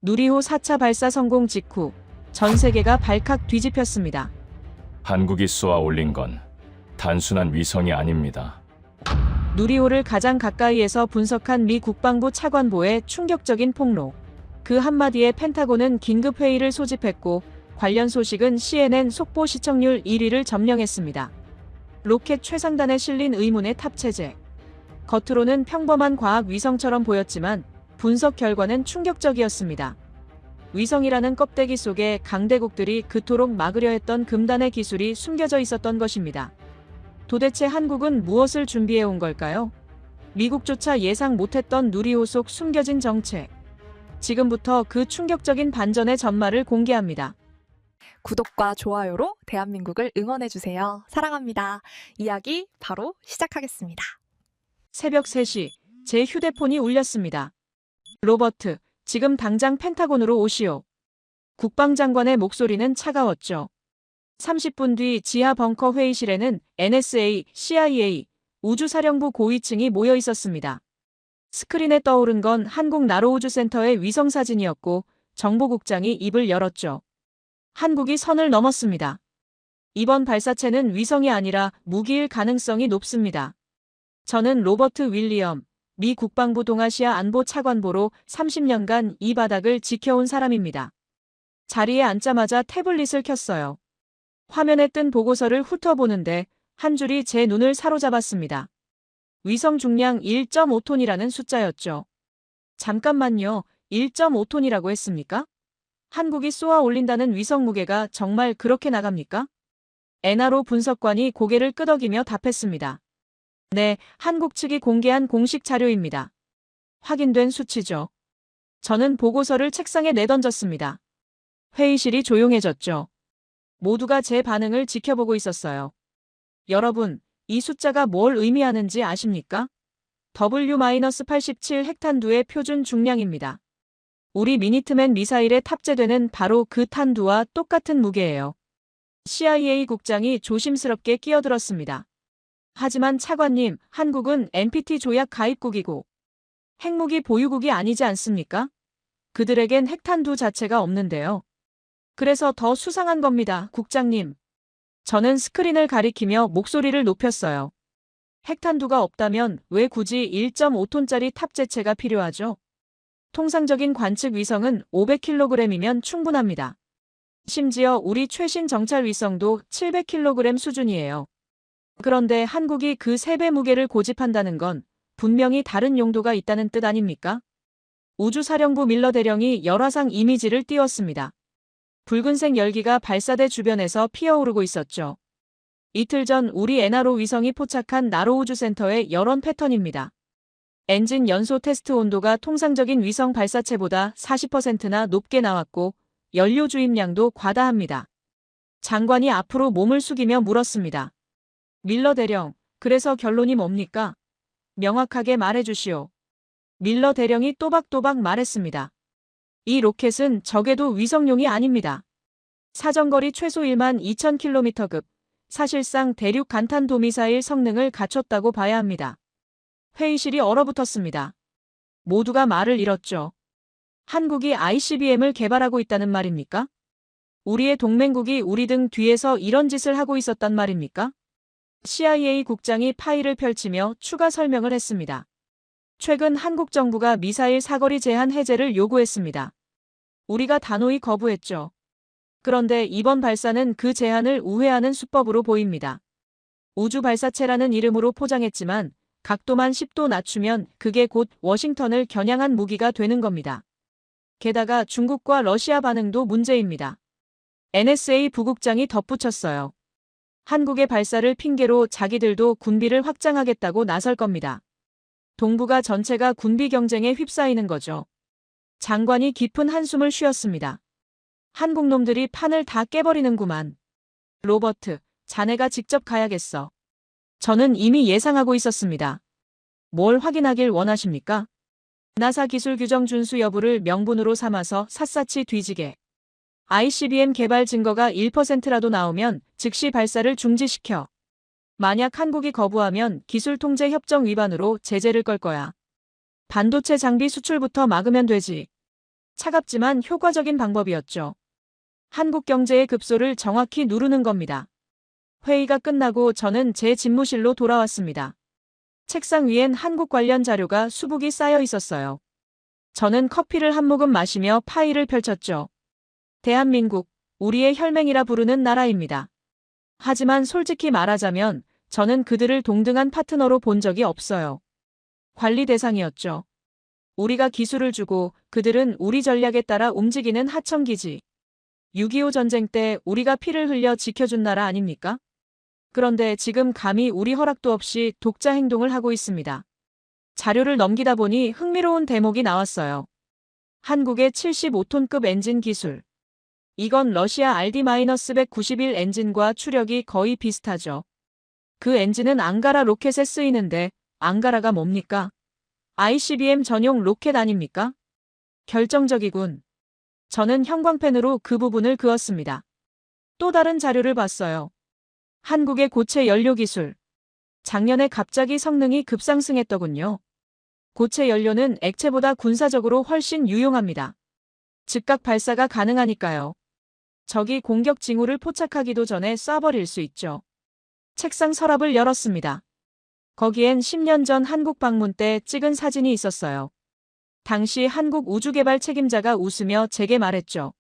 누리호 4차 발사 성공 직후 전 세계가 발칵 뒤집혔습니다. 한국이 쏘아 올린 건 단순한 위성이 아닙니다. 누리호를 가장 가까이에서 분석한 미 국방부 차관보의 충격적인 폭로. 그 한마디에 펜타곤은 긴급 회의를 소집했고 관련 소식은 CNN 속보 시청률 1위를 점령했습니다. 로켓 최상단에 실린 의문의 탑체제. 겉으로는 평범한 과학 위성처럼 보였지만 분석 결과는 충격적이었습니다. 위성이라는 껍데기 속에 강대국들이 그토록 막으려 했던 금단의 기술이 숨겨져 있었던 것입니다. 도대체 한국은 무엇을 준비해 온 걸까요? 미국조차 예상 못했던 누리호 속 숨겨진 정체. 지금부터 그 충격적인 반전의 전말을 공개합니다. 구독과 좋아요로 대한민국을 응원해주세요. 사랑합니다. 이야기 바로 시작하겠습니다. 새벽 3시, 제 휴대폰이 울렸습니다. 로버트, 지금 당장 펜타곤으로 오시오. 국방장관의 목소리는 차가웠죠. 30분 뒤 지하 벙커 회의실에는 NSA, CIA, 우주사령부 고위층이 모여 있었습니다. 스크린에 떠오른 건 한국 나로우주센터의 위성사진이었고 정보국장이 입을 열었죠. 한국이 선을 넘었습니다. 이번 발사체는 위성이 아니라 무기일 가능성이 높습니다. 저는 로버트 윌리엄, 미 국방부 동아시아 안보 차관보로 30년간 이 바닥을 지켜온 사람입니다. 자리에 앉자마자 태블릿을 켰어요. 화면에 뜬 보고서를 훑어보는데 한 줄이 제 눈을 사로잡았습니다. 위성 중량 1.5톤이라는 숫자였죠. 잠깐만요, 1.5톤이라고 했습니까? 한국이 쏘아 올린다는 위성 무게가 정말 그렇게 나갑니까? NRO 분석관이 고개를 끄덕이며 답했습니다. 네, 한국 측이 공개한 공식 자료입니다. 확인된 수치죠. 저는 보고서를 책상에 내던졌습니다. 회의실이 조용해졌죠. 모두가 제 반응을 지켜보고 있었어요. 여러분, 이 숫자가 뭘 의미하는지 아십니까? W-87 핵탄두의 표준 중량입니다. 우리 미니트맨 미사일에 탑재되는 바로 그 탄두와 똑같은 무게예요. CIA 국장이 조심스럽게 끼어들었습니다. 하지만 차관님, 한국은 NPT 조약 가입국이고 핵무기 보유국이 아니지 않습니까? 그들에겐 핵탄두 자체가 없는데요. 그래서 더 수상한 겁니다, 국장님. 저는 스크린을 가리키며 목소리를 높였어요. 핵탄두가 없다면 왜 굳이 1.5톤짜리 탑재체가 필요하죠? 통상적인 관측 위성은 500kg이면 충분합니다. 심지어 우리 최신 정찰 위성도 700kg 수준이에요. 그런데 한국이 그 3배 무게를 고집한다는 건 분명히 다른 용도가 있다는 뜻 아닙니까? 우주사령부 밀러 대령이 열화상 이미지를 띄웠습니다. 붉은색 열기가 발사대 주변에서 피어오르고 있었죠. 이틀 전 우리 NRO 위성이 포착한 나로우주센터의 열원 패턴입니다. 엔진 연소 테스트 온도가 통상적인 위성 발사체보다 40%나 높게 나왔고 연료 주입량도 과다합니다. 장관이 앞으로 몸을 숙이며 물었습니다. 밀러 대령, 그래서 결론이 뭡니까? 명확하게 말해주시오. 밀러 대령이 또박또박 말했습니다. 이 로켓은 적에도 위성용이 아닙니다. 사정거리 최소 12,000km급, 사실상 대륙 간탄도미사일 성능을 갖췄다고 봐야 합니다. 회의실이 얼어붙었습니다. 모두가 말을 잃었죠. 한국이 ICBM을 개발하고 있다는 말입니까? 우리의 동맹국이 우리 등 뒤에서 이런 짓을 하고 있었단 말입니까? CIA 국장이 파일을 펼치며 추가 설명을 했습니다. 최근 한국 정부가 미사일 사거리 제한 해제를 요구했습니다. 우리가 단호히 거부했죠. 그런데 이번 발사는 그 제한을 우회하는 수법으로 보입니다. 우주 발사체라는 이름으로 포장했지만 각도만 10도 낮추면 그게 곧 워싱턴을 겨냥한 무기가 되는 겁니다. 게다가 중국과 러시아 반응도 문제입니다. NSA 부국장이 덧붙였어요. 한국의 발사를 핑계로 자기들도 군비를 확장하겠다고 나설 겁니다. 동북아 전체가 군비 경쟁에 휩싸이는 거죠. 장관이 깊은 한숨을 쉬었습니다. 한국 놈들이 판을 다 깨버리는구만. 로버트, 자네가 직접 가야겠어. 저는 이미 예상하고 있었습니다. 뭘 확인하길 원하십니까? 나사 기술 규정 준수 여부를 명분으로 삼아서 샅샅이 뒤지게. ICBM 개발 증거가 1%라도 나오면 즉시 발사를 중지시켜. 만약 한국이 거부하면 기술통제협정 위반으로 제재를 걸 거야. 반도체 장비 수출부터 막으면 되지. 차갑지만 효과적인 방법이었죠. 한국 경제의 급소를 정확히 누르는 겁니다. 회의가 끝나고 저는 제 집무실로 돌아왔습니다. 책상 위엔 한국 관련 자료가 수북이 쌓여 있었어요. 저는 커피를 한 모금 마시며 파일을 펼쳤죠. 대한민국, 우리의 혈맹이라 부르는 나라입니다. 하지만 솔직히 말하자면 저는 그들을 동등한 파트너로 본 적이 없어요. 관리 대상이었죠. 우리가 기술을 주고 그들은 우리 전략에 따라 움직이는 하청기지. 6.25 전쟁 때 우리가 피를 흘려 지켜준 나라 아닙니까? 그런데 지금 감히 우리 허락도 없이 독자 행동을 하고 있습니다. 자료를 넘기다 보니 흥미로운 대목이 나왔어요. 한국의 75톤급 엔진 기술. 이건 러시아 RD-191 엔진과 추력이 거의 비슷하죠. 그 엔진은 앙가라 로켓에 쓰이는데 앙가라가 뭡니까? ICBM 전용 로켓 아닙니까? 결정적이군. 저는 형광펜으로 그 부분을 그었습니다. 또 다른 자료를 봤어요. 한국의 고체 연료 기술. 작년에 갑자기 성능이 급상승했더군요. 고체 연료는 액체보다 군사적으로 훨씬 유용합니다. 즉각 발사가 가능하니까요. 적이 공격 징후를 포착하기도 전에 쏴버릴 수 있죠. 책상 서랍을 열었습니다. 거기엔 10년 전 한국 방문 때 찍은 사진이 있었어요. 당시 한국 우주개발 책임자가 웃으며 제게 말했죠.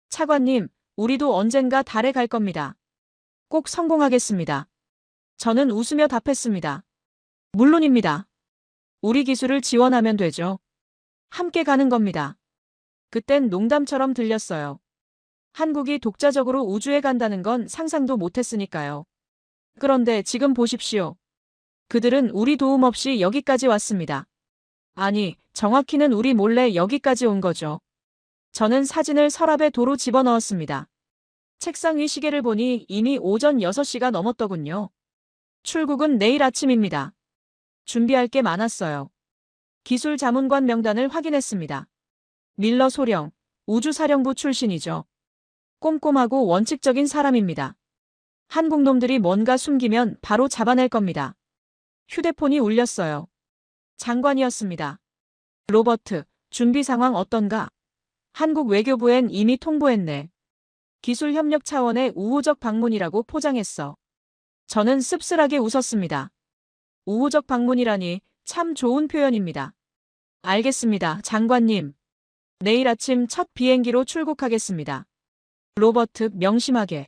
차관님, 우리도 언젠가 달에 갈 겁니다. 꼭 성공하겠습니다. 저는 웃으며 답했습니다. 물론입니다. 우리 기술을 지원하면 되죠. 함께 가는 겁니다. 그땐 농담처럼 들렸어요. 한국이 독자적으로 우주에 간다는 건 상상도 못했으니까요. 그런데 지금 보십시오. 그들은 우리 도움 없이 여기까지 왔습니다. 아니, 정확히는 우리 몰래 여기까지 온 거죠. 저는 사진을 서랍에 도로 집어넣었습니다. 책상 위 시계를 보니 이미 오전 6시가 넘었더군요. 출국은 내일 아침입니다. 준비할 게 많았어요. 기술 자문관 명단을 확인했습니다. 밀러 소령, 우주사령부 출신이죠. 꼼꼼하고 원칙적인 사람입니다. 한국 놈들이 뭔가 숨기면 바로 잡아낼 겁니다. 휴대폰이 울렸어요. 장관이었습니다. 로버트, 준비 상황 어떤가? 한국 외교부엔 이미 통보했네. 기술 협력 차원의 우호적 방문이라고 포장했어. 저는 씁쓸하게 웃었습니다. 우호적 방문이라니 참 좋은 표현입니다. 알겠습니다, 장관님. 내일 아침 첫 비행기로 출국하겠습니다. 로버트, 명심하게.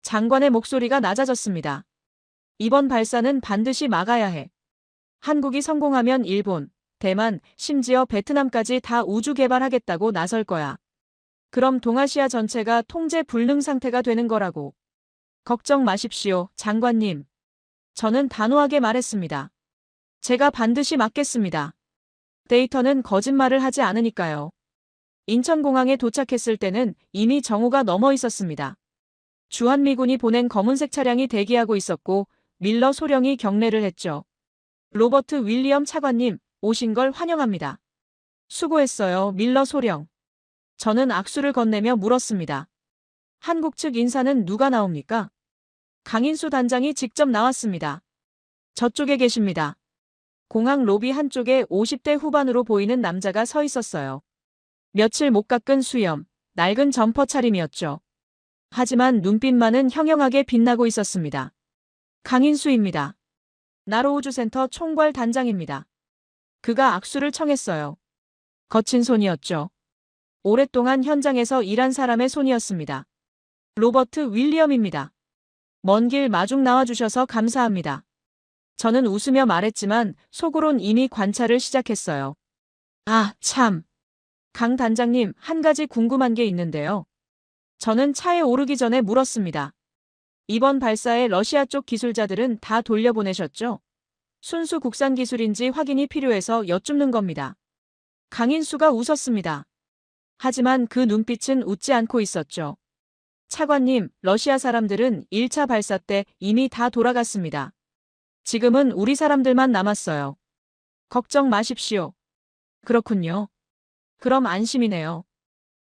장관의 목소리가 낮아졌습니다. 이번 발사는 반드시 막아야 해. 한국이 성공하면 일본, 대만, 심지어 베트남까지 다 우주 개발하겠다고 나설 거야. 그럼 동아시아 전체가 통제 불능 상태가 되는 거라고. 걱정 마십시오, 장관님. 저는 단호하게 말했습니다. 제가 반드시 막겠습니다. 데이터는 거짓말을 하지 않으니까요. 인천공항에 도착했을 때는 이미 정오가 넘어 있었습니다. 주한미군이 보낸 검은색 차량이 대기하고 있었고 밀러 소령이 경례를 했죠. 로버트 윌리엄 차관님, 오신 걸 환영합니다. 수고했어요, 밀러 소령. 저는 악수를 건네며 물었습니다. 한국 측 인사는 누가 나옵니까? 강인수 단장이 직접 나왔습니다. 저쪽에 계십니다. 공항 로비 한쪽에 50대 후반으로 보이는 남자가 서 있었어요. 며칠 못 깎은 수염, 낡은 점퍼 차림이었죠. 하지만 눈빛만은 형형하게 빛나고 있었습니다. 강인수입니다. 나로우주센터 총괄 단장입니다. 그가 악수를 청했어요. 거친 손이었죠. 오랫동안 현장에서 일한 사람의 손이었습니다. 로버트 윌리엄입니다. 먼 길 마중 나와주셔서 감사합니다. 저는 웃으며 말했지만 속으론 이미 관찰을 시작했어요. 아, 참. 강 단장님, 한 가지 궁금한 게 있는데요. 저는 차에 오르기 전에 물었습니다. 이번 발사에 러시아 쪽 기술자들은 다 돌려보내셨죠? 순수 국산 기술인지 확인이 필요해서 여쭙는 겁니다. 강인수가 웃었습니다. 하지만 그 눈빛은 웃지 않고 있었죠. 차관님, 러시아 사람들은 1차 발사 때 이미 다 돌아갔습니다. 지금은 우리 사람들만 남았어요. 걱정 마십시오. 그렇군요. 그럼 안심이네요.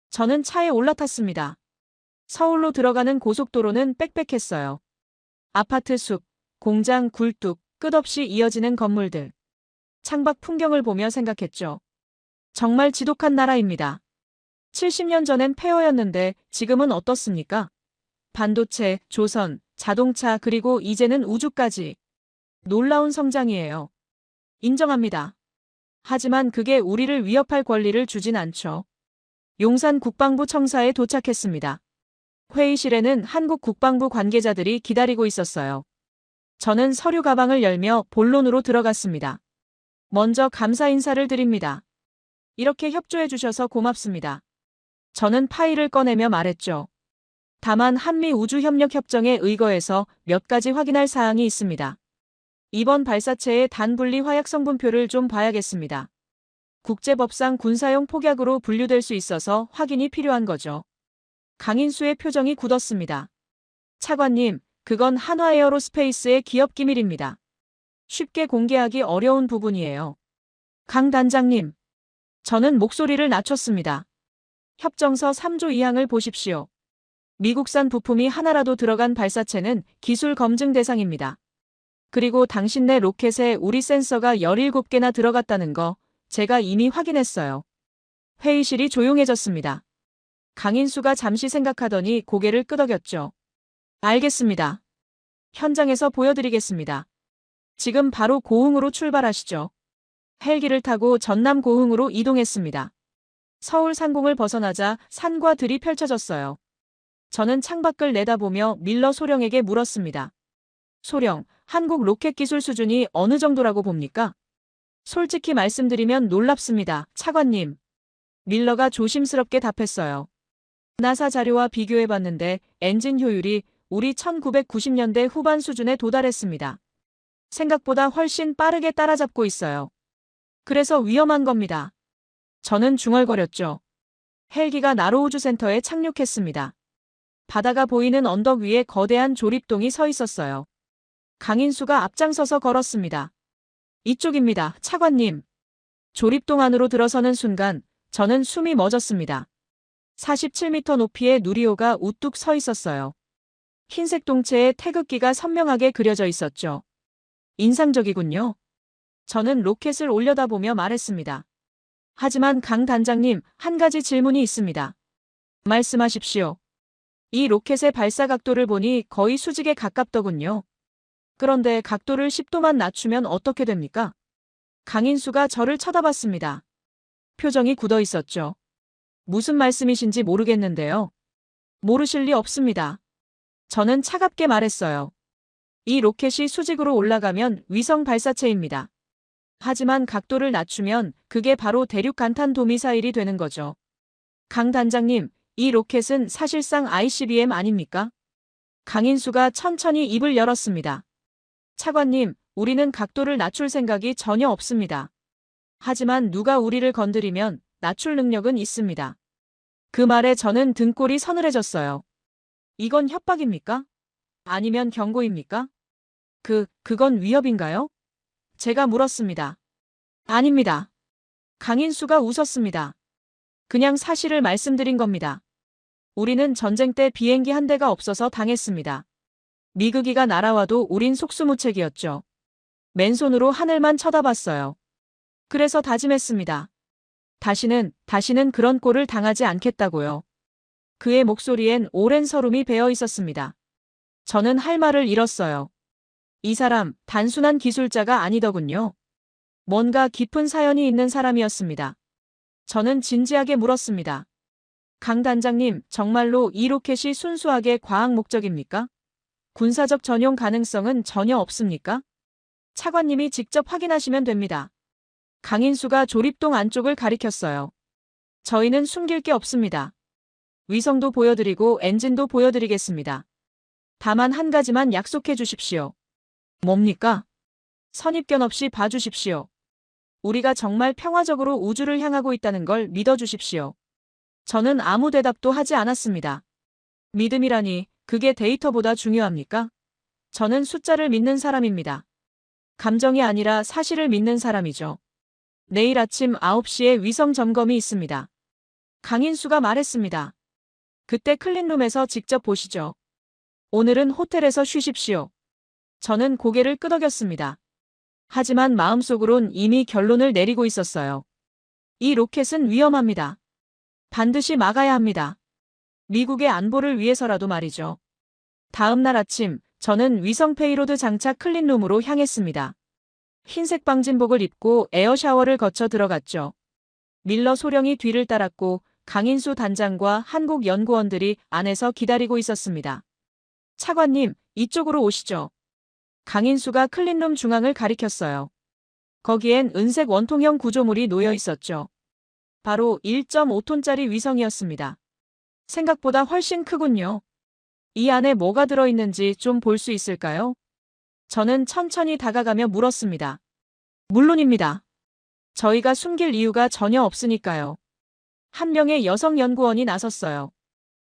저는 차에 올라탔습니다. 서울로 들어가는 고속도로는 빽빽했어요. 아파트 숲, 공장 굴뚝, 끝없이 이어지는 건물들. 창밖 풍경을 보며 생각했죠. 정말 지독한 나라입니다. 70년 전엔 폐허였는데 지금은 어떻습니까? 반도체, 조선, 자동차 그리고 이제는 우주까지. 놀라운 성장이에요. 인정합니다. 하지만 그게 우리를 위협할 권리를 주진 않죠. 용산 국방부 청사에 도착했습니다. 회의실에는 한국 국방부 관계자들이 기다리고 있었어요. 저는 서류 가방을 열며 본론으로 들어갔습니다. 먼저 감사 인사를 드립니다. 이렇게 협조해 주셔서 고맙습니다. 저는 파일을 꺼내며 말했죠. 다만 한미 우주협력협정에 의거해서 몇 가지 확인할 사항이 있습니다. 이번 발사체의 단분리 화약 성분표를 좀 봐야겠습니다. 국제법상 군사용 폭약으로 분류될 수 있어서 확인이 필요한 거죠. 강인수의 표정이 굳었습니다. 차관님, 그건 한화에어로스페이스의 기업 기밀입니다. 쉽게 공개하기 어려운 부분이에요. 강 단장님. 저는 목소리를 낮췄습니다. 협정서 3조 2항을 보십시오. 미국산 부품이 하나라도 들어간 발사체는 기술 검증 대상입니다. 그리고 당신네 로켓에 우리 센서가 17개나 들어갔다는 거 제가 이미 확인했어요. 회의실이 조용해졌습니다. 강인수가 잠시 생각하더니 고개를 끄덕였죠. 알겠습니다. 현장에서 보여드리겠습니다. 지금 바로 고흥으로 출발하시죠. 헬기를 타고 전남 고흥으로 이동했습니다. 서울 상공을 벗어나자 산과 들이 펼쳐졌어요. 저는 창밖을 내다보며 밀러 소령에게 물었습니다. 소령, 한국 로켓 기술 수준이 어느 정도라고 봅니까? 솔직히 말씀드리면 놀랍습니다, 차관님. 밀러가 조심스럽게 답했어요. 나사 자료와 비교해봤는데 엔진 효율이 우리 1990년대 후반 수준에 도달했습니다. 생각보다 훨씬 빠르게 따라잡고 있어요. 그래서 위험한 겁니다. 저는 중얼거렸죠. 헬기가 나로우주센터에 착륙했습니다. 바다가 보이는 언덕 위에 거대한 조립동이 서 있었어요. 강인수가 앞장서서 걸었습니다. 이쪽입니다, 차관님. 조립동 안으로 들어서는 순간 저는 숨이 멎었습니다. 47m 높이의 누리호가 우뚝 서 있었어요. 흰색 동체에 태극기가 선명하게 그려져 있었죠. 인상적이군요. 저는 로켓을 올려다보며 말했습니다. 하지만 강 단장님, 한 가지 질문이 있습니다. 말씀하십시오. 이 로켓의 발사 각도를 보니 거의 수직에 가깝더군요. 그런데 각도를 10도만 낮추면 어떻게 됩니까? 강인수가 저를 쳐다봤습니다. 표정이 굳어 있었죠. 무슨 말씀이신지 모르겠는데요. 모르실 리 없습니다. 저는 차갑게 말했어요. 이 로켓이 수직으로 올라가면 위성 발사체입니다. 하지만 각도를 낮추면 그게 바로 대륙 간탄 도미사일이 되는 거죠. 강 단장님, 이 로켓은 사실상 ICBM 아닙니까? 강인수가 천천히 입을 열었습니다. 차관님, 우리는 각도를 낮출 생각이 전혀 없습니다. 하지만 누가 우리를 건드리면 낮출 능력은 있습니다. 그 말에 저는 등골이 서늘해졌어요. 이건 협박입니까? 아니면 경고입니까? 그건 위협인가요? 제가 물었습니다. 아닙니다. 강인수가 웃었습니다. 그냥 사실을 말씀드린 겁니다. 우리는 전쟁 때 비행기 한 대가 없어서 당했습니다. 미국이가 날아와도 우린 속수무책이었죠. 맨손으로 하늘만 쳐다봤어요. 그래서 다짐했습니다. 다시는 그런 꼴을 당하지 않겠다고요. 그의 목소리엔 오랜 설움이 배어 있었습니다. 저는 할 말을 잃었어요. 이 사람 단순한 기술자가 아니더군요. 뭔가 깊은 사연이 있는 사람이었습니다. 저는 진지하게 물었습니다. 강 단장님, 정말로 이 로켓이 순수하게 과학 목적입니까? 군사적 전용 가능성은 전혀 없습니까? 차관님이 직접 확인하시면 됩니다. 강인수가 조립동 안쪽을 가리켰어요. 저희는 숨길 게 없습니다. 위성도 보여드리고 엔진도 보여드리겠습니다. 다만 한 가지만 약속해 주십시오. 뭡니까? 선입견 없이 봐주십시오. 우리가 정말 평화적으로 우주를 향하고 있다는 걸 믿어주십시오. 저는 아무 대답도 하지 않았습니다. 믿음이라니, 그게 데이터보다 중요합니까? 저는 숫자를 믿는 사람입니다. 감정이 아니라 사실을 믿는 사람이죠. 내일 아침 9시에 위성 점검이 있습니다. 강인수가 말했습니다. 그때 클린룸에서 직접 보시죠. 오늘은 호텔에서 쉬십시오. 저는 고개를 끄덕였습니다. 하지만 마음속으론 이미 결론을 내리고 있었어요. 이 로켓은 위험합니다. 반드시 막아야 합니다. 미국의 안보를 위해서라도 말이죠. 다음 날 아침, 저는 위성 페이로드 장착 클린룸으로 향했습니다. 흰색 방진복을 입고 에어샤워를 거쳐 들어갔죠. 밀러 소령이 뒤를 따랐고 강인수 단장과 한국 연구원들이 안에서 기다리고 있었습니다. 차관님, 이쪽으로 오시죠. 강인수가 클린룸 중앙을 가리켰어요. 거기엔 은색 원통형 구조물이 놓여 있었죠. 바로 1.5톤짜리 위성이었습니다. 생각보다 훨씬 크군요. 이 안에 뭐가 들어있는지 좀 볼 수 있을까요? 저는 천천히 다가가며 물었습니다. 물론입니다. 저희가 숨길 이유가 전혀 없으니까요. 한 명의 여성 연구원이 나섰어요.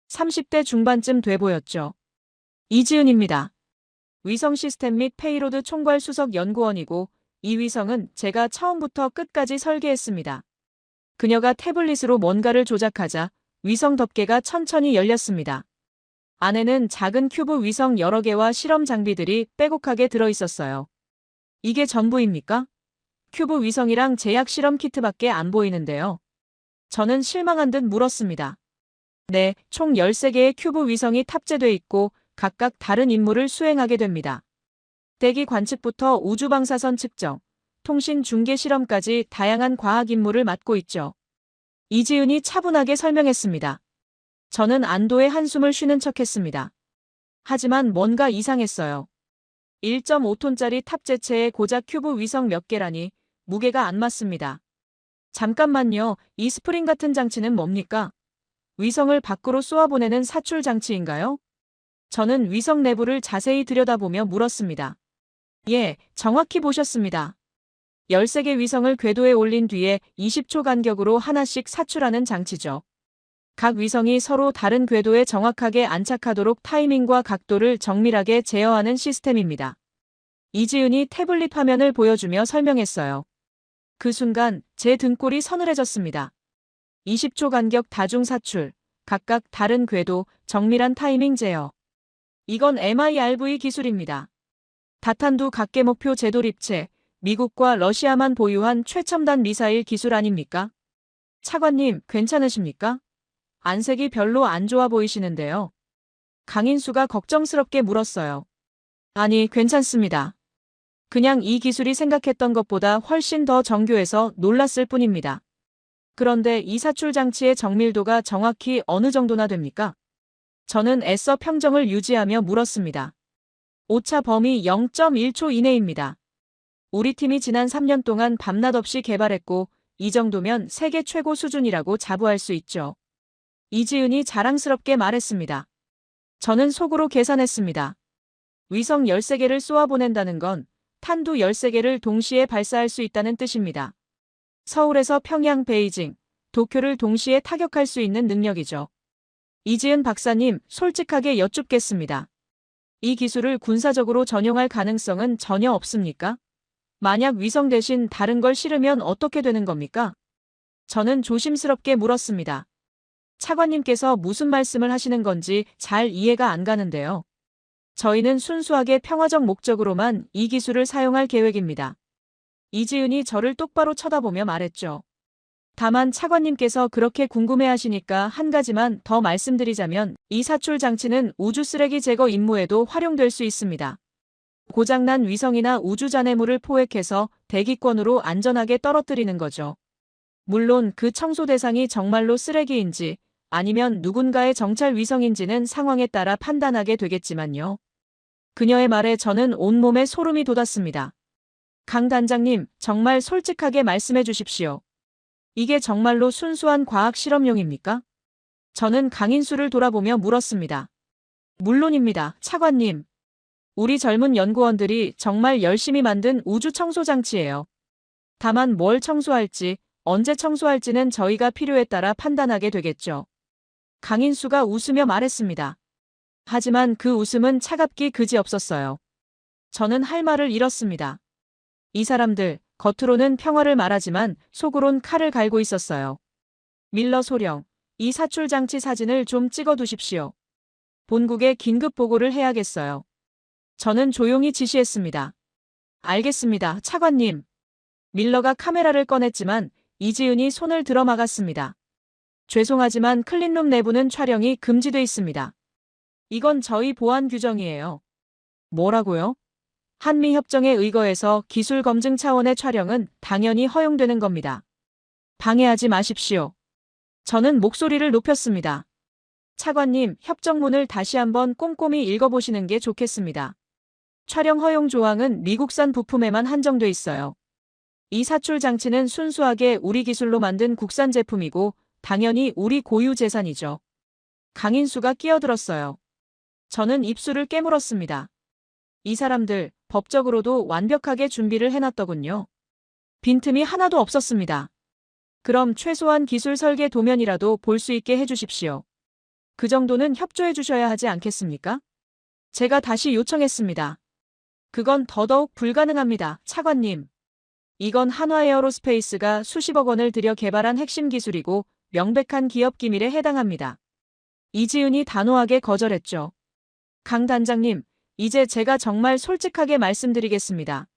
30대 중반쯤 돼 보였죠. 이지은입니다. 위성 시스템 및 페이로드 총괄 수석 연구원이고 이 위성은 제가 처음부터 끝까지 설계했습니다. 그녀가 태블릿으로 뭔가를 조작하자 위성 덮개가 천천히 열렸습니다. 안에는 작은 큐브 위성 여러 개와 실험 장비들이 빼곡하게 들어있었어요. 이게 전부입니까? 큐브 위성이랑 제약 실험 키트밖에 안 보이는데요. 저는 실망한 듯 물었습니다. 네, 총 13개의 큐브 위성이 탑재돼 있고 각각 다른 임무를 수행하게 됩니다. 대기 관측부터 우주 방사선 측정, 통신 중계 실험까지 다양한 과학 임무를 맡고 있죠. 이지은이 차분하게 설명했습니다. 저는 안도의 한숨을 쉬는 척했습니다. 하지만 뭔가 이상했어요. 1.5톤짜리 탑재체에 고작 큐브 위성 몇 개라니 무게가 안 맞습니다. 잠깐만요, 이 스프링 같은 장치는 뭡니까? 위성을 밖으로 쏘아보내는 사출 장치인가요? 저는 위성 내부를 자세히 들여다보며 물었습니다. 예, 정확히 보셨습니다. 13개 위성을 궤도에 올린 뒤에 20초 간격으로 하나씩 사출하는 장치죠. 각 위성이 서로 다른 궤도에 정확하게 안착하도록 타이밍과 각도를 정밀하게 제어하는 시스템입니다. 이지은이 태블릿 화면을 보여주며 설명했어요. 그 순간 제 등골이 서늘해졌습니다. 20초 간격 다중 사출, 각각 다른 궤도, 정밀한 타이밍 제어. 이건 MIRV 기술입니다. 다탄두 각계목표 재도립체, 미국과 러시아만 보유한 최첨단 미사일 기술 아닙니까? 차관님, 괜찮으십니까? 안색이 별로 안 좋아 보이시는데요. 강인수가 걱정스럽게 물었어요. 아니, 괜찮습니다. 그냥 이 기술이 생각했던 것보다 훨씬 더 정교해서 놀랐을 뿐입니다. 그런데 이 사출 장치의 정밀도가 정확히 어느 정도나 됩니까? 저는 애써 평정을 유지하며 물었습니다. 오차 범위 0.1초 이내입니다. 우리 팀이 지난 3년 동안 밤낮 없이 개발했고 이 정도면 세계 최고 수준이라고 자부할 수 있죠. 이지은이 자랑스럽게 말했습니다. 저는 속으로 계산했습니다. 위성 13개를 쏘아보낸다는 건 탄두 13개를 동시에 발사할 수 있다는 뜻입니다. 서울에서 평양, 베이징, 도쿄를 동시에 타격할 수 있는 능력이죠. 이지은 박사님, 솔직하게 여쭙겠습니다. 이 기술을 군사적으로 전용할 가능성은 전혀 없습니까? 만약 위성 대신 다른 걸 실으면 어떻게 되는 겁니까? 저는 조심스럽게 물었습니다. 차관님께서 무슨 말씀을 하시는 건지 잘 이해가 안 가는데요. 저희는 순수하게 평화적 목적으로만 이 기술을 사용할 계획입니다. 이지은이 저를 똑바로 쳐다보며 말했죠. 다만 차관님께서 그렇게 궁금해하시니까 한 가지만 더 말씀드리자면 이 사출 장치는 우주 쓰레기 제거 임무에도 활용될 수 있습니다. 고장난 위성이나 우주 잔해물을 포획해서 대기권으로 안전하게 떨어뜨리는 거죠. 물론 그 청소 대상이 정말로 쓰레기인지 아니면 누군가의 정찰 위성인지는 상황에 따라 판단하게 되겠지만요. 그녀의 말에 저는 온몸에 소름이 돋았습니다. 강 단장님, 정말 솔직하게 말씀해 주십시오. 이게 정말로 순수한 과학 실험용입니까? 저는 강인수를 돌아보며 물었습니다. 물론입니다, 차관님. 우리 젊은 연구원들이 정말 열심히 만든 우주 청소 장치예요. 다만 뭘 청소할지, 언제 청소할지는 저희가 필요에 따라 판단하게 되겠죠. 강인수가 웃으며 말했습니다. 하지만 그 웃음은 차갑기 그지없었어요. 저는 할 말을 잃었습니다. 이 사람들, 겉으로는 평화를 말하지만 속으론 칼을 갈고 있었어요. 밀러 소령, 이 사출 장치 사진을 좀 찍어 두십시오. 본국에 긴급 보고를 해야겠어요. 저는 조용히 지시했습니다. 알겠습니다, 차관님. 밀러가 카메라를 꺼냈지만 이지은이 손을 들어 막았습니다. 죄송하지만 클린룸 내부는 촬영이 금지돼 있습니다. 이건 저희 보안 규정이에요. 뭐라고요? 한미협정에 의거해서 기술 검증 차원의 촬영은 당연히 허용되는 겁니다. 방해하지 마십시오. 저는 목소리를 높였습니다. 차관님, 협정문을 다시 한번 꼼꼼히 읽어보시는 게 좋겠습니다. 촬영 허용 조항은 미국산 부품에만 한정돼 있어요. 이 사출 장치는 순수하게 우리 기술로 만든 국산 제품이고 당연히 우리 고유 재산이죠. 강인수가 끼어들었어요. 저는 입술을 깨물었습니다. 이 사람들 법적으로도 완벽하게 준비를 해놨더군요. 빈틈이 하나도 없었습니다. 그럼 최소한 기술 설계 도면이라도 볼 수 있게 해주십시오. 그 정도는 협조해 주셔야 하지 않겠습니까? 제가 다시 요청했습니다. 그건 더더욱 불가능합니다, 차관님. 이건 한화에어로스페이스가 수십억 원을 들여 개발한 핵심 기술이고 명백한 기업 기밀에 해당합니다. 이지은이 단호하게 거절했죠. 강 단장님, 이제 제가 정말 솔직하게 말씀드리겠습니다.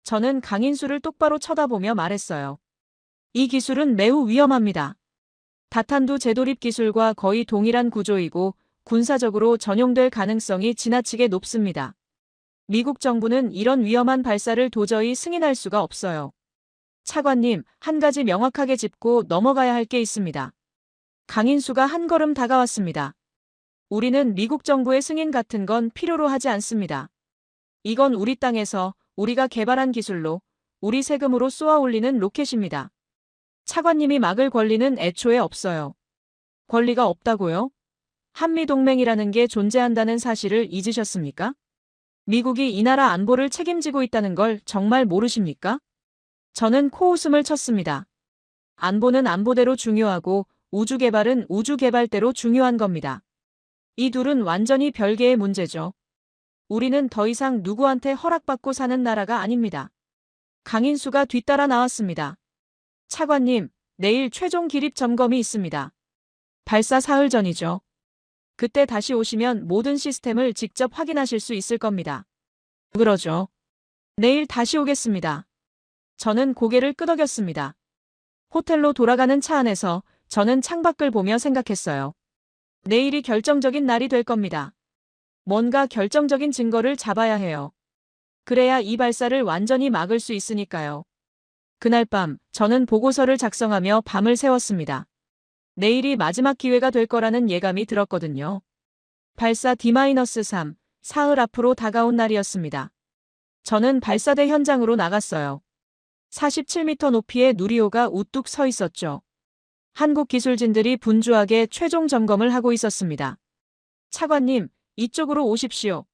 저는 강인수를 똑바로 쳐다보며 말했어요. 이 기술은 매우 위험합니다. 다탄두 재도립 기술과 거의 동일한 구조이고 군사적으로 전용될 가능성이 지나치게 높습니다. 미국 정부는 이런 위험한 발사를 도저히 승인할 수가 없어요. 차관님, 한 가지 명확하게 짚고 넘어가야 할 게 있습니다. 강인수가 한 걸음 다가왔습니다. 우리는 미국 정부의 승인 같은 건 필요로 하지 않습니다. 이건 우리 땅에서 우리가 개발한 기술로 우리 세금으로 쏘아 올리는 로켓입니다. 차관님이 막을 권리는 애초에 없어요. 권리가 없다고요? 한미동맹이라는 게 존재한다는 사실을 잊으셨습니까? 미국이 이 나라 안보를 책임지고 있다는 걸 정말 모르십니까? 저는 코웃음을 쳤습니다. 안보는 안보대로 중요하고 우주 개발은 우주 개발대로 중요한 겁니다. 이 둘은 완전히 별개의 문제죠. 우리는 더 이상 누구한테 허락받고 사는 나라가 아닙니다. 강인수가 뒤따라 나왔습니다. 차관님, 내일 최종 기립 점검이 있습니다. 발사 사흘 전이죠. 그때 다시 오시면 모든 시스템을 직접 확인하실 수 있을 겁니다. 그러죠. 내일 다시 오겠습니다. 저는 고개를 끄덕였습니다. 호텔로 돌아가는 차 안에서 저는 창밖을 보며 생각했어요. 내일이 결정적인 날이 될 겁니다. 뭔가 결정적인 증거를 잡아야 해요. 그래야 이 발사를 완전히 막을 수 있으니까요. 그날 밤 저는 보고서를 작성하며 밤을 새웠습니다. 내일이 마지막 기회가 될 거라는 예감이 들었거든요. 발사 D-3, 사흘 앞으로 다가온 날이었습니다. 저는 발사대 현장으로 나갔어요. 47m 높이의 누리호가 우뚝 서 있었죠. 한국 기술진들이 분주하게 최종 점검을 하고 있었습니다. 차관님, 이쪽으로 오십시오.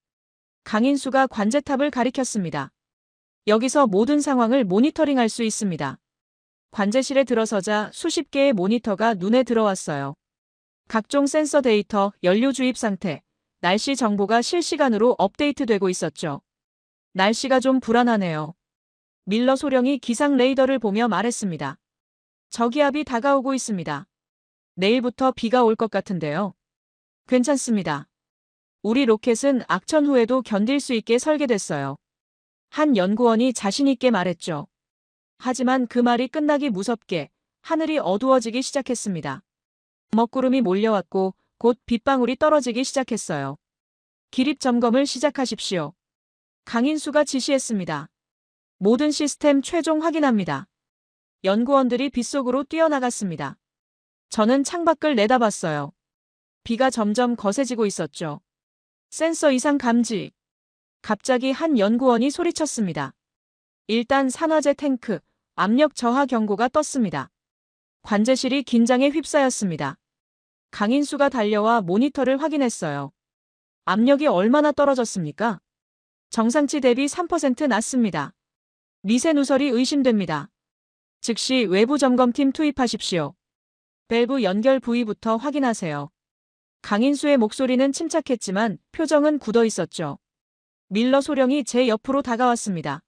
강인수가 관제탑을 가리켰습니다. 여기서 모든 상황을 모니터링할 수 있습니다. 관제실에 들어서자 수십 개의 모니터가 눈에 들어왔어요. 각종 센서 데이터, 연료 주입 상태, 날씨 정보가 실시간으로 업데이트되고 있었죠. 날씨가 좀 불안하네요. 밀러 소령이 기상 레이더를 보며 말했습니다. 저기압이 다가오고 있습니다. 내일부터 비가 올 것 같은데요. 괜찮습니다. 우리 로켓은 악천 후에도 견딜 수 있게 설계됐어요. 한 연구원이 자신 있게 말했죠. 하지만 그 말이 끝나기 무섭게 하늘이 어두워지기 시작했습니다. 먹구름이 몰려왔고 곧 빗방울이 떨어지기 시작했어요. 기립 점검을 시작하십시오. 강인수가 지시했습니다. 모든 시스템 최종 확인합니다. 연구원들이 빗속으로 뛰어나갔습니다. 저는 창밖을 내다봤어요. 비가 점점 거세지고 있었죠. 센서 이상 감지. 갑자기 한 연구원이 소리쳤습니다. 일단 산화제 탱크, 압력 저하 경고가 떴습니다. 관제실이 긴장에 휩싸였습니다. 강인수가 달려와 모니터를 확인했어요. 압력이 얼마나 떨어졌습니까? 정상치 대비 3% 낮습니다. 미세 누설이 의심됩니다. 즉시 외부 점검팀 투입하십시오. 밸브 연결 부위부터 확인하세요. 강인수의 목소리는 침착했지만 표정은 굳어 있었죠. 밀러 소령이 제 옆으로 다가왔습니다.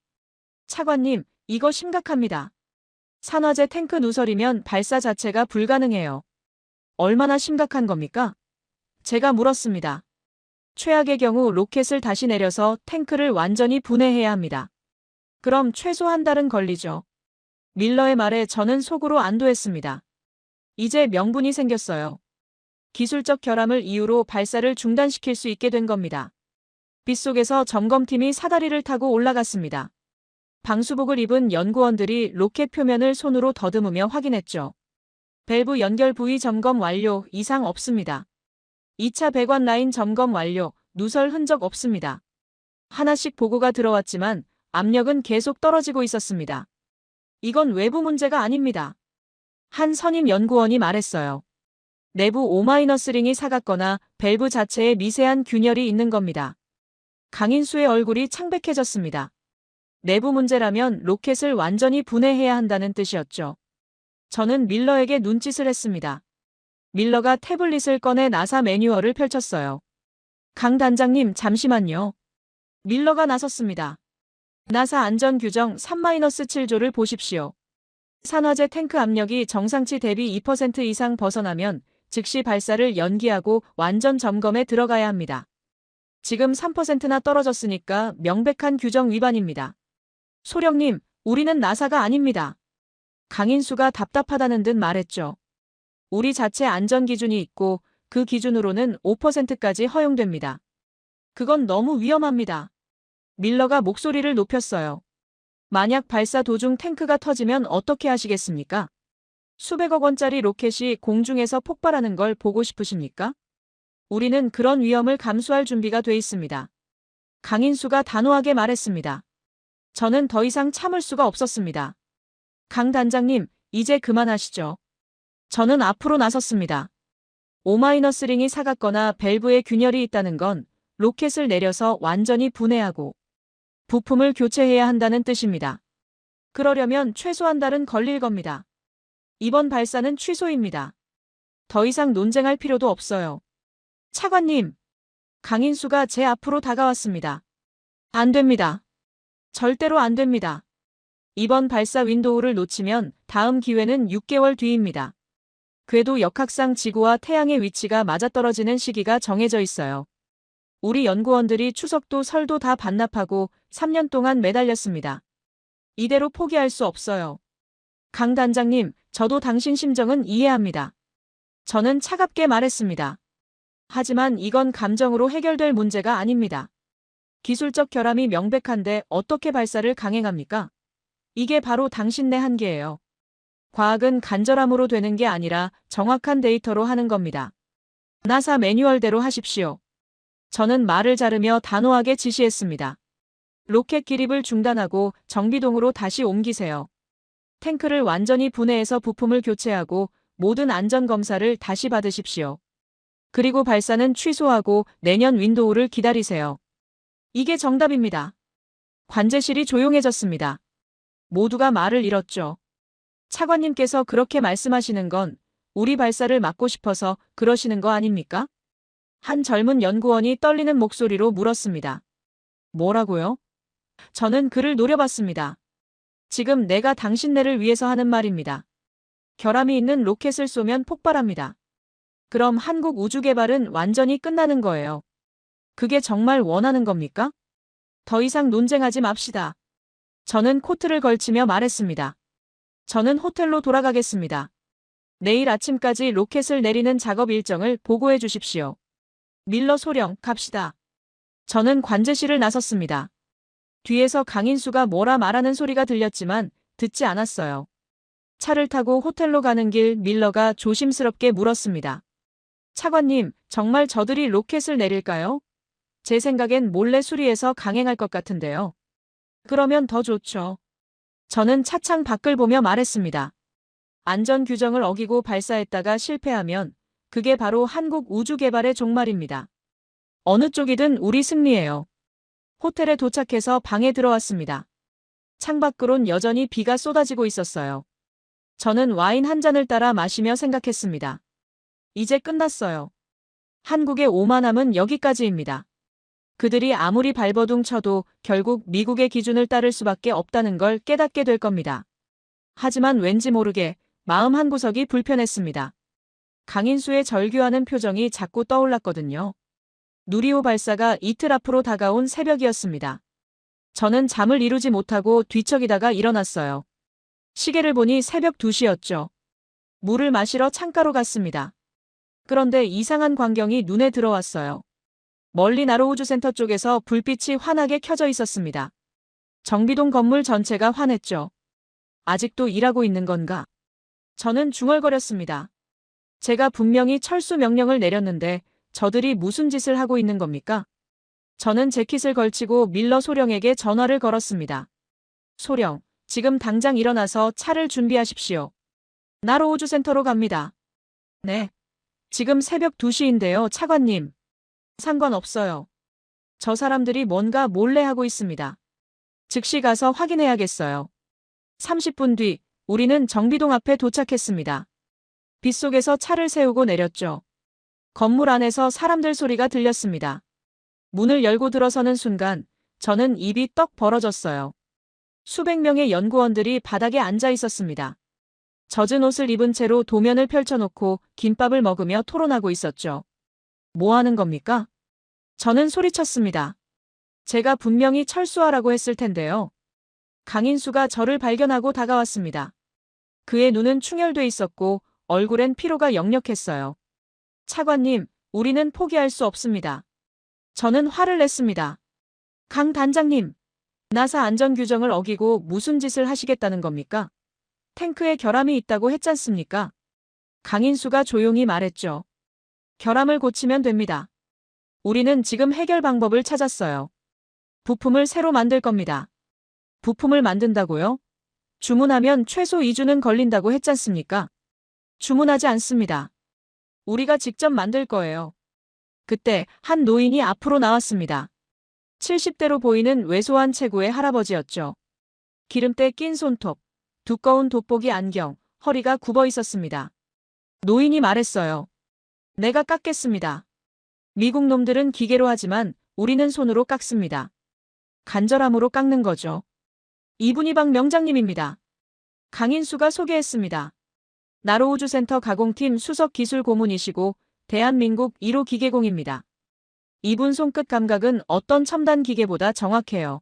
차관님, 이거 심각합니다. 산화제 탱크 누설이면 발사 자체가 불가능해요. 얼마나 심각한 겁니까? 제가 물었습니다. 최악의 경우 로켓을 다시 내려서 탱크를 완전히 분해해야 합니다. 그럼 최소 한 달은 걸리죠. 밀러의 말에 저는 속으로 안도했습니다. 이제 명분이 생겼어요. 기술적 결함을 이유로 발사를 중단시킬 수 있게 된 겁니다. 빗속에서 점검팀이 사다리를 타고 올라갔습니다. 방수복을 입은 연구원들이 로켓 표면을 손으로 더듬으며 확인했죠. 밸브 연결 부위 점검 완료, 이상 없습니다. 2차 배관 라인 점검 완료, 누설 흔적 없습니다. 하나씩 보고가 들어왔지만 압력은 계속 떨어지고 있었습니다. 이건 외부 문제가 아닙니다. 한 선임 연구원이 말했어요. 내부 O-링이 사갔거나 밸브 자체에 미세한 균열이 있는 겁니다. 강인수의 얼굴이 창백해졌습니다. 내부 문제라면 로켓을 완전히 분해해야 한다는 뜻이었죠. 저는 밀러에게 눈짓을 했습니다. 밀러가 태블릿을 꺼내 나사 매뉴얼을 펼쳤어요. 강 단장님, 잠시만요. 밀러가 나섰습니다. 나사 안전 규정 3-7조를 보십시오. 산화제 탱크 압력이 정상치 대비 2% 이상 벗어나면 즉시 발사를 연기하고 완전 점검에 들어가야 합니다. 지금 3%나 떨어졌으니까 명백한 규정 위반입니다. 소령님, 우리는 나사가 아닙니다. 강인수가 답답하다는 듯 말했죠. 우리 자체 안전 기준이 있고 그 기준으로는 5%까지 허용됩니다. 그건 너무 위험합니다. 밀러가 목소리를 높였어요. 만약 발사 도중 탱크가 터지면 어떻게 하시겠습니까? 수백억 원짜리 로켓이 공중에서 폭발하는 걸 보고 싶으십니까? 우리는 그런 위험을 감수할 준비가 돼 있습니다. 강인수가 단호하게 말했습니다. 저는 더 이상 참을 수가 없었습니다. 강 단장님, 이제 그만하시죠. 저는 앞으로 나섰습니다. O-링이 사갔거나 밸브에 균열이 있다는 건 로켓을 내려서 완전히 분해하고 부품을 교체해야 한다는 뜻입니다. 그러려면 최소 한 달은 걸릴 겁니다. 이번 발사는 취소입니다. 더 이상 논쟁할 필요도 없어요. 차관님, 강인수가 제 앞으로 다가왔습니다. 안 됩니다. 절대로 안 됩니다. 이번 발사 윈도우를 놓치면 다음 기회는 6개월 뒤입니다. 궤도 역학상 지구와 태양의 위치가 맞아떨어지는 시기가 정해져 있어요. 우리 연구원들이 추석도 설도 다 반납하고 3년 동안 매달렸습니다. 이대로 포기할 수 없어요. 강 단장님, 저도 당신 심정은 이해합니다. 저는 차갑게 말했습니다. 하지만 이건 감정으로 해결될 문제가 아닙니다. 기술적 결함이 명백한데 어떻게 발사를 강행합니까? 이게 바로 당신네 한계예요. 과학은 간절함으로 되는 게 아니라 정확한 데이터로 하는 겁니다. 나사 매뉴얼대로 하십시오. 저는 말을 자르며 단호하게 지시했습니다. 로켓 기립을 중단하고 정비동으로 다시 옮기세요. 탱크를 완전히 분해해서 부품을 교체하고 모든 안전검사를 다시 받으십시오. 그리고 발사는 취소하고 내년 윈도우를 기다리세요. 이게 정답입니다. 관제실이 조용해졌습니다. 모두가 말을 잃었죠. 차관님께서 그렇게 말씀하시는 건 우리 발사를 막고 싶어서 그러시는 거 아닙니까? 한 젊은 연구원이 떨리는 목소리로 물었습니다. 뭐라고요? 저는 그를 노려봤습니다. 지금 내가 당신네를 위해서 하는 말입니다. 결함이 있는 로켓을 쏘면 폭발합니다. 그럼 한국 우주개발은 완전히 끝나는 거예요. 그게 정말 원하는 겁니까? 더 이상 논쟁하지 맙시다. 저는 코트를 걸치며 말했습니다. 저는 호텔로 돌아가겠습니다. 내일 아침까지 로켓을 내리는 작업 일정을 보고해 주십시오. 밀러 소령, 갑시다. 저는 관제실을 나섰습니다. 뒤에서 강인수가 뭐라 말하는 소리가 들렸지만 듣지 않았어요. 차를 타고 호텔로 가는 길 밀러가 조심스럽게 물었습니다. 차관님, 정말 저들이 로켓을 내릴까요? 제 생각엔 몰래 수리해서 강행할 것 같은데요. 그러면 더 좋죠. 저는 차창 밖을 보며 말했습니다. 안전 규정을 어기고 발사했다가 실패하면 그게 바로 한국 우주 개발의 종말입니다. 어느 쪽이든 우리 승리예요. 호텔에 도착해서 방에 들어왔습니다. 창밖으론 여전히 비가 쏟아지고 있었어요. 저는 와인 한 잔을 따라 마시며 생각했습니다. 이제 끝났어요. 한국의 오만함은 여기까지입니다. 그들이 아무리 발버둥 쳐도 결국 미국의 기준을 따를 수밖에 없다는 걸 깨닫게 될 겁니다. 하지만 왠지 모르게 마음 한구석이 불편했습니다. 강인수의 절규하는 표정이 자꾸 떠올랐거든요. 누리호 발사가 이틀 앞으로 다가온 새벽이었습니다. 저는 잠을 이루지 못하고 뒤척이다가 일어났어요. 시계를 보니 새벽 2시였죠. 물을 마시러 창가로 갔습니다. 그런데 이상한 광경이 눈에 들어왔어요. 멀리 나로우주센터 쪽에서 불빛이 환하게 켜져 있었습니다. 정비동 건물 전체가 환했죠. 아직도 일하고 있는 건가? 저는 중얼거렸습니다. 제가 분명히 철수 명령을 내렸는데 저들이 무슨 짓을 하고 있는 겁니까? 저는 재킷을 걸치고 밀러 소령에게 전화를 걸었습니다. 소령, 지금 당장 일어나서 차를 준비하십시오. 나로우주센터로 갑니다. 네. 지금 새벽 2시인데요, 차관님. 상관없어요. 저 사람들이 뭔가 몰래 하고 있습니다. 즉시 가서 확인해야겠어요. 30분 뒤, 우리는 정비동 앞에 도착했습니다. 빗속에서 차를 세우고 내렸죠. 건물 안에서 사람들 소리가 들렸습니다. 문을 열고 들어서는 순간 저는 입이 떡 벌어졌어요. 수백 명의 연구원들이 바닥에 앉아 있었습니다. 젖은 옷을 입은 채로 도면을 펼쳐놓고 김밥을 먹으며 토론하고 있었죠. 뭐 하는 겁니까? 저는 소리쳤습니다. 제가 분명히 철수하라고 했을 텐데요. 강인수가 저를 발견하고 다가왔습니다. 그의 눈은 충혈돼 있었고 얼굴엔 피로가 역력했어요. 차관님, 우리는 포기할 수 없습니다. 저는 화를 냈습니다. 강 단장님, 나사 안전규정을 어기고 무슨 짓을 하시겠다는 겁니까? 탱크에 결함이 있다고 했잖습니까? 강인수가 조용히 말했죠. 결함을 고치면 됩니다. 우리는 지금 해결 방법을 찾았어요. 부품을 새로 만들 겁니다. 부품을 만든다고요? 주문하면 최소 2주는 걸린다고 했잖습니까? 주문하지 않습니다. 우리가 직접 만들 거예요. 그때 한 노인이 앞으로 나왔습니다. 70대로 보이는 왜소한 체구의 할아버지였죠. 기름때 낀 손톱, 두꺼운 돋보기 안경, 허리가 굽어 있었습니다. 노인이 말했어요. 내가 깎겠습니다. 미국 놈들은 기계로 하지만 우리는 손으로 깎습니다. 간절함으로 깎는 거죠. 이분이 박 명장님입니다. 강인수가 소개했습니다. 나로우주센터 가공팀 수석 기술 고문이시고 대한민국 1호 기계공입니다. 이분 손끝 감각은 어떤 첨단 기계보다 정확해요.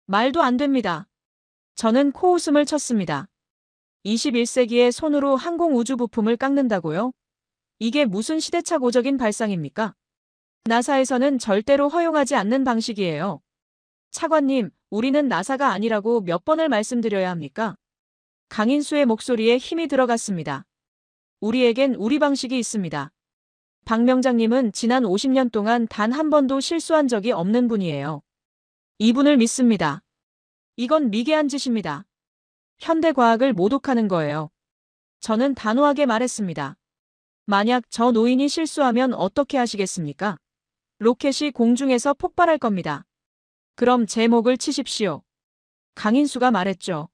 말도 안 됩니다. 저는 코웃음을 쳤습니다. 21세기에 손으로 항공 우주 부품을 깎는다고요? 이게 무슨 시대착오적인 발상입니까? 나사에서는 절대로 허용하지 않는 방식이에요. 차관님, 우리는 나사가 아니라고 몇 번을 말씀드려야 합니까? 강인수의 목소리에 힘이 들어갔습니다. 우리에겐 우리 방식이 있습니다. 박 명장님은 지난 50년 동안 단 한 번도 실수한 적이 없는 분이에요. 이분을 믿습니다. 이건 미개한 짓입니다. 현대과학을 모독하는 거예요. 저는 단호하게 말했습니다. 만약 저 노인이 실수하면 어떻게 하시겠습니까? 로켓이 공중에서 폭발할 겁니다. 그럼 제 목을 치십시오. 강인수가 말했죠.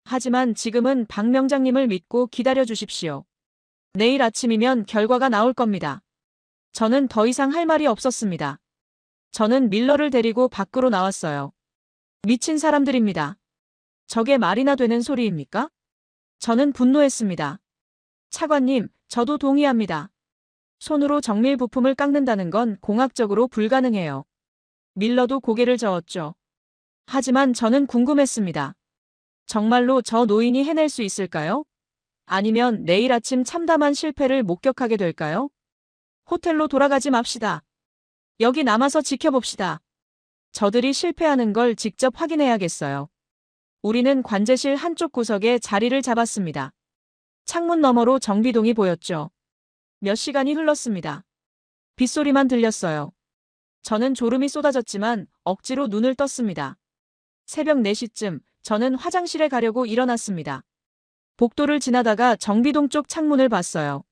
하지만 지금은 박 명장님을 믿고 기다려 주십시오. 내일 아침이면 결과가 나올 겁니다. 저는 더 이상 할 말이 없었습니다. 저는 밀러를 데리고 밖으로 나왔어요. 미친 사람들입니다. 저게 말이나 되는 소리입니까? 저는 분노했습니다. 차관님, 저도 동의합니다. 손으로 정밀 부품을 깎는다는 건 공학적으로 불가능해요. 밀러도 고개를 저었죠. 하지만 저는 궁금했습니다. 정말로 저 노인이 해낼 수 있을까요? 아니면 내일 아침 참담한 실패를 목격하게 될까요? 호텔로 돌아가지 맙시다. 여기 남아서 지켜봅시다. 저들이 실패하는 걸 직접 확인해야겠어요. 우리는 관제실 한쪽 구석에 자리를 잡았습니다. 창문 너머로 정비동이 보였죠. 몇 시간이 흘렀습니다. 빗소리만 들렸어요. 저는 졸음이 쏟아졌지만 억지로 눈을 떴습니다. 새벽 4시쯤 저는 화장실에 가려고 일어났습니다. 복도를 지나다가 정비동 쪽 창문을 봤어요.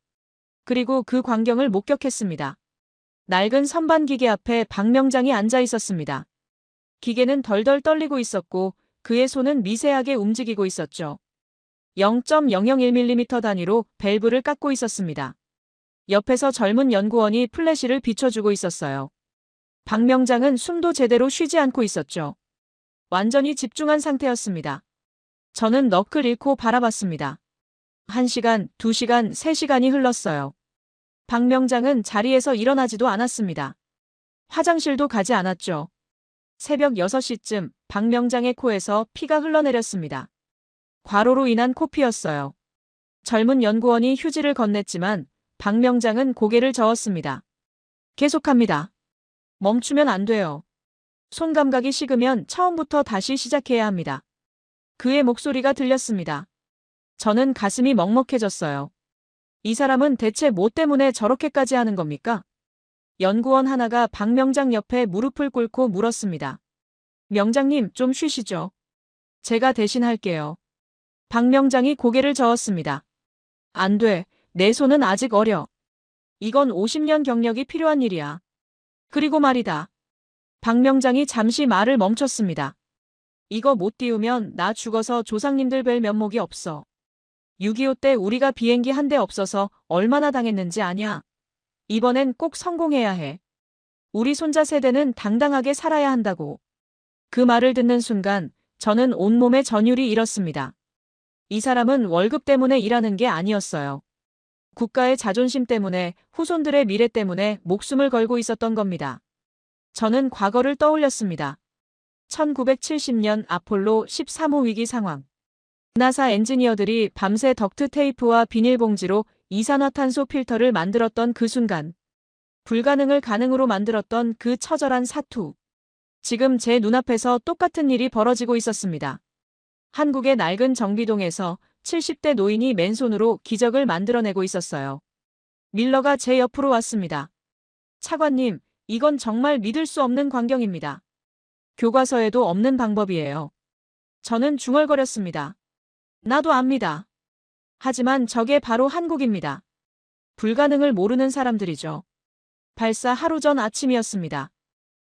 그리고 그 광경을 목격했습니다. 낡은 선반 기계 앞에 박 명장이 앉아 있었습니다. 기계는 덜덜 떨리고 있었고 그의 손은 미세하게 움직이고 있었죠. 0.001mm 단위로 밸브를 깎고 있었습니다. 옆에서 젊은 연구원이 플래시를 비춰주고 있었어요. 박 명장은 숨도 제대로 쉬지 않고 있었죠. 완전히 집중한 상태였습니다. 저는 넋을 잃고 바라봤습니다. 1시간, 2시간, 3시간이 흘렀어요. 박 명장은 자리에서 일어나지도 않았습니다. 화장실도 가지 않았죠. 새벽 6시쯤 박 명장의 코에서 피가 흘러내렸습니다. 과로로 인한 코피였어요. 젊은 연구원이 휴지를 건넸지만 박 명장은 고개를 저었습니다. 계속합니다. 멈추면 안 돼요. 손 감각이 식으면 처음부터 다시 시작해야 합니다. 그의 목소리가 들렸습니다. 저는 가슴이 먹먹해졌어요. 이 사람은 대체 뭐 때문에 저렇게까지 하는 겁니까? 연구원 하나가 박 명장 옆에 무릎을 꿇고 물었습니다. 명장님, 좀 쉬시죠. 제가 대신 할게요. 박 명장이 고개를 저었습니다. 안 돼. 내 손은 아직 어려. 이건 50년 경력이 필요한 일이야. 그리고 말이다. 박 명장이 잠시 말을 멈췄습니다. 이거 못 띄우면 나 죽어서 조상님들 뵐 면목이 없어. 6.25 때 우리가 비행기 한 대 없어서 얼마나 당했는지 아냐? 이번엔 꼭 성공해야 해. 우리 손자 세대는 당당하게 살아야 한다고. 그 말을 듣는 순간 저는 온몸에 전율이 일었습니다. 이 사람은 월급 때문에 일하는 게 아니었어요. 국가의 자존심 때문에, 후손들의 미래 때문에 목숨을 걸고 있었던 겁니다. 저는 과거를 떠올렸습니다. 1970년 아폴로 13호 위기 상황. 나사 엔지니어들이 밤새 덕트 테이프와 비닐봉지로 이산화탄소 필터를 만들었던 그 순간. 불가능을 가능으로 만들었던 그 처절한 사투. 지금 제 눈앞에서 똑같은 일이 벌어지고 있었습니다. 한국의 낡은 정비동에서 70대 노인이 맨손으로 기적을 만들어내고 있었어요. 밀러가 제 옆으로 왔습니다. 차관님, 이건 정말 믿을 수 없는 광경입니다. 교과서에도 없는 방법이에요. 저는 중얼거렸습니다. 나도 압니다. 하지만 저게 바로 한국입니다. 불가능을 모르는 사람들이죠. 발사 하루 전 아침이었습니다.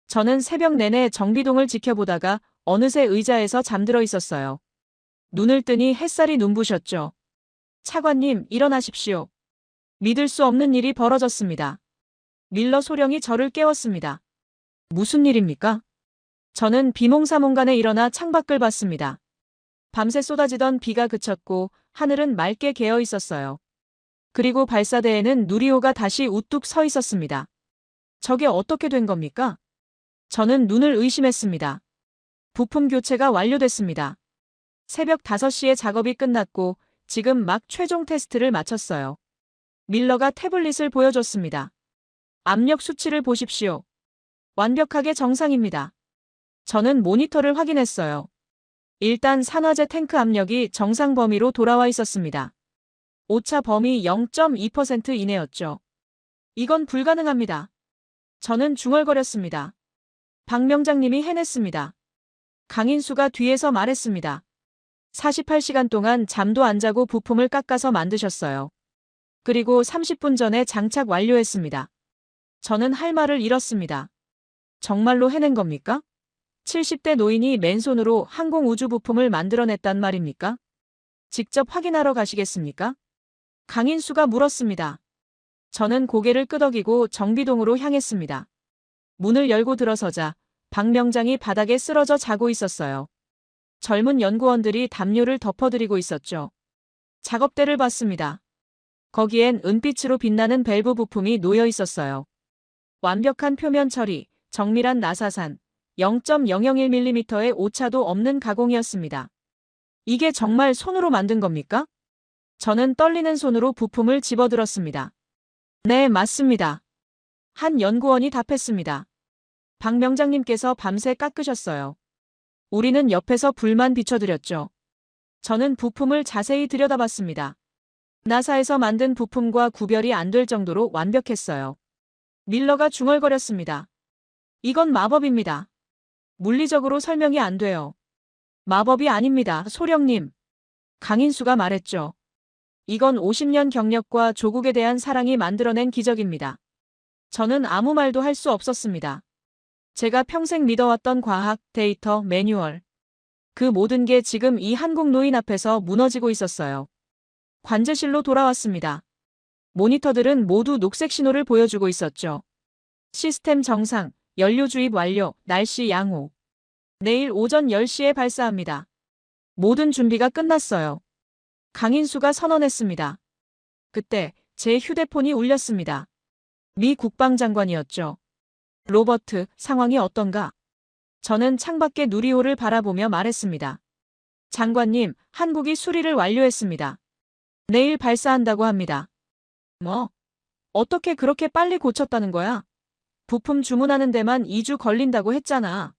저는 새벽 내내 정비동을 지켜보다가 어느새 의자에서 잠들어 있었어요. 눈을 뜨니 햇살이 눈부셨죠. 차관님, 일어나십시오. 믿을 수 없는 일이 벌어졌습니다. 밀러 소령이 저를 깨웠습니다. 무슨 일입니까? 저는 비몽사몽간에 일어나 창밖을 봤습니다. 밤새 쏟아지던 비가 그쳤고 하늘은 맑게 개어 있었어요. 그리고 발사대에는 누리호가 다시 우뚝 서 있었습니다. 저게 어떻게 된 겁니까? 저는 눈을 의심했습니다. 부품 교체가 완료됐습니다. 새벽 5시에 작업이 끝났고 지금 막 최종 테스트를 마쳤어요. 밀러가 태블릿을 보여줬습니다. 압력 수치를 보십시오. 완벽하게 정상입니다. 저는 모니터를 확인했어요. 일단 산화제 탱크 압력이 정상 범위로 돌아와 있었습니다. 오차 범위 0.2% 이내였죠. 이건 불가능합니다. 저는 중얼거렸습니다. 박 명장님이 해냈습니다. 강인수가 뒤에서 말했습니다. 48시간 동안 잠도 안 자고 부품을 깎아서 만드셨어요. 그리고 30분 전에 장착 완료했습니다. 저는 할 말을 잃었습니다. 정말로 해낸 겁니까? 70대 노인이 맨손으로 항공우주 부품을 만들어냈단 말입니까? 직접 확인하러 가시겠습니까? 강인수가 물었습니다. 저는 고개를 끄덕이고 정비동으로 향했습니다. 문을 열고 들어서자 박 명장이 바닥에 쓰러져 자고 있었어요. 젊은 연구원들이 담요를 덮어드리고 있었죠. 작업대를 봤습니다. 거기엔 은빛으로 빛나는 밸브 부품이 놓여 있었어요. 완벽한 표면 처리, 정밀한 나사산, 0.001mm의 오차도 없는 가공이었습니다. 이게 정말 손으로 만든 겁니까? 저는 떨리는 손으로 부품을 집어들었습니다. 네, 맞습니다. 한 연구원이 답했습니다. 박 명장님께서 밤새 깎으셨어요. 우리는 옆에서 불만 비춰드렸죠. 저는 부품을 자세히 들여다봤습니다. 나사에서 만든 부품과 구별이 안 될 정도로 완벽했어요. 밀러가 중얼거렸습니다. 이건 마법입니다. 물리적으로 설명이 안 돼요. 마법이 아닙니다, 소령님. 강인수가 말했죠. 이건 50년 경력과 조국에 대한 사랑이 만들어낸 기적입니다. 저는 아무 말도 할 수 없었습니다. 제가 평생 믿어왔던 과학, 데이터, 매뉴얼. 그 모든 게 지금 이 한국 노인 앞에서 무너지고 있었어요. 관제실로 돌아왔습니다. 모니터들은 모두 녹색 신호를 보여주고 있었죠. 시스템 정상, 연료 주입 완료, 날씨 양호. 내일 오전 10시에 발사합니다. 모든 준비가 끝났어요. 강인수가 선언했습니다. 그때 제 휴대폰이 울렸습니다. 미 국방장관이었죠. 로버트, 상황이 어떤가? 저는 창밖의 누리호를 바라보며 말했습니다. 장관님, 한국이 수리를 완료했습니다. 내일 발사한다고 합니다. 뭐? 어떻게 그렇게 빨리 고쳤다는 거야? 부품 주문하는 데만 2주 걸린다고 했잖아.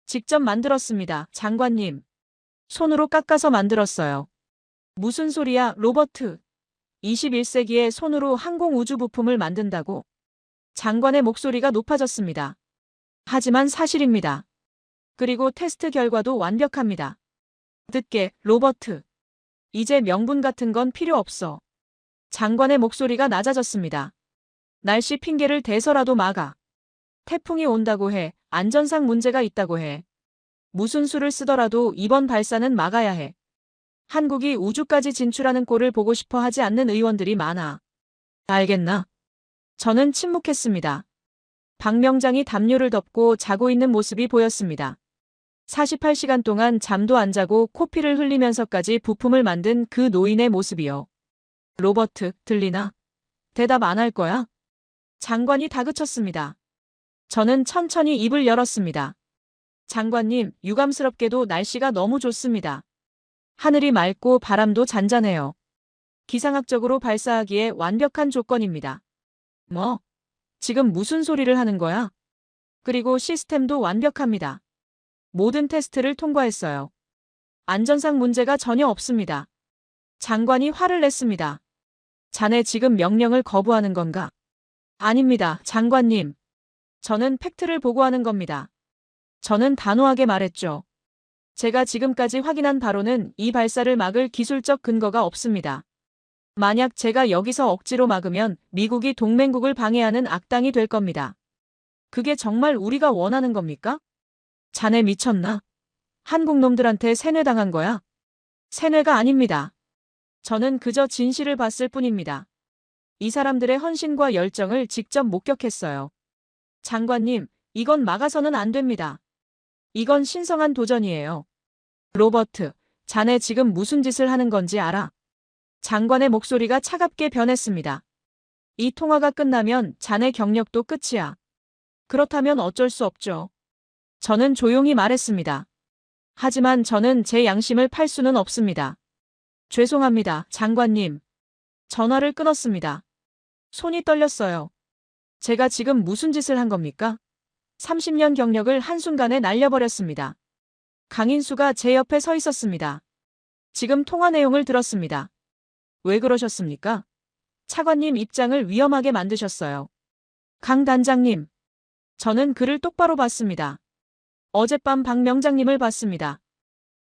직접 만들었습니다, 장관님. 손으로 깎아서 만들었어요. 무슨 소리야, 로버트. 21세기에 손으로 항공우주 부품을 만든다고? 장관의 목소리가 높아졌습니다. 하지만 사실입니다. 그리고 테스트 결과도 완벽합니다. 듣게, 로버트. 이제 명분 같은 건 필요 없어. 장관의 목소리가 낮아졌습니다. 날씨 핑계를 대서라도 막아. 태풍이 온다고 해, 안전상 문제가 있다고 해. 무슨 수를 쓰더라도 이번 발사는 막아야 해. 한국이 우주까지 진출하는 꼴을 보고 싶어 하지 않는 의원들이 많아. 알겠나? 저는 침묵했습니다. 박 명장이 담요를 덮고 자고 있는 모습이 보였습니다. 48시간 동안 잠도 안 자고 코피를 흘리면서까지 부품을 만든 그 노인의 모습이요. 로버트, 들리나? 대답 안 할 거야? 장관이 다그쳤습니다. 저는 천천히 입을 열었습니다. 장관님, 유감스럽게도 날씨가 너무 좋습니다. 하늘이 맑고 바람도 잔잔해요. 기상학적으로 발사하기에 완벽한 조건입니다. 뭐? 지금 무슨 소리를 하는 거야? 그리고 시스템도 완벽합니다. 모든 테스트를 통과했어요. 안전상 문제가 전혀 없습니다. 장관이 화를 냈습니다. 자네 지금 명령을 거부하는 건가? 아닙니다, 장관님. 저는 팩트를 보고하는 겁니다. 저는 단호하게 말했죠. 제가 지금까지 확인한 바로는 이 발사를 막을 기술적 근거가 없습니다. 만약 제가 여기서 억지로 막으면 미국이 동맹국을 방해하는 악당이 될 겁니다. 그게 정말 우리가 원하는 겁니까? 자네 미쳤나? 한국 놈들한테 세뇌당한 거야? 세뇌가 아닙니다. 저는 그저 진실을 봤을 뿐입니다. 이 사람들의 헌신과 열정을 직접 목격했어요. 장관님, 이건 막아서는 안 됩니다. 이건 신성한 도전이에요. 로버트, 자네 지금 무슨 짓을 하는 건지 알아? 장관의 목소리가 차갑게 변했습니다. 이 통화가 끝나면 자네 경력도 끝이야. 그렇다면 어쩔 수 없죠. 저는 조용히 말했습니다. 하지만 저는 제 양심을 팔 수는 없습니다. 죄송합니다, 장관님. 전화를 끊었습니다. 손이 떨렸어요. 제가 지금 무슨 짓을 한 겁니까? 30년 경력을 한순간에 날려버렸습니다. 강인수가 제 옆에 서 있었습니다. 지금 통화 내용을 들었습니다. 왜 그러셨습니까? 차관님 입장을 위험하게 만드셨어요. 강 단장님. 저는 그를 똑바로 봤습니다. 어젯밤 박 명장님을 봤습니다.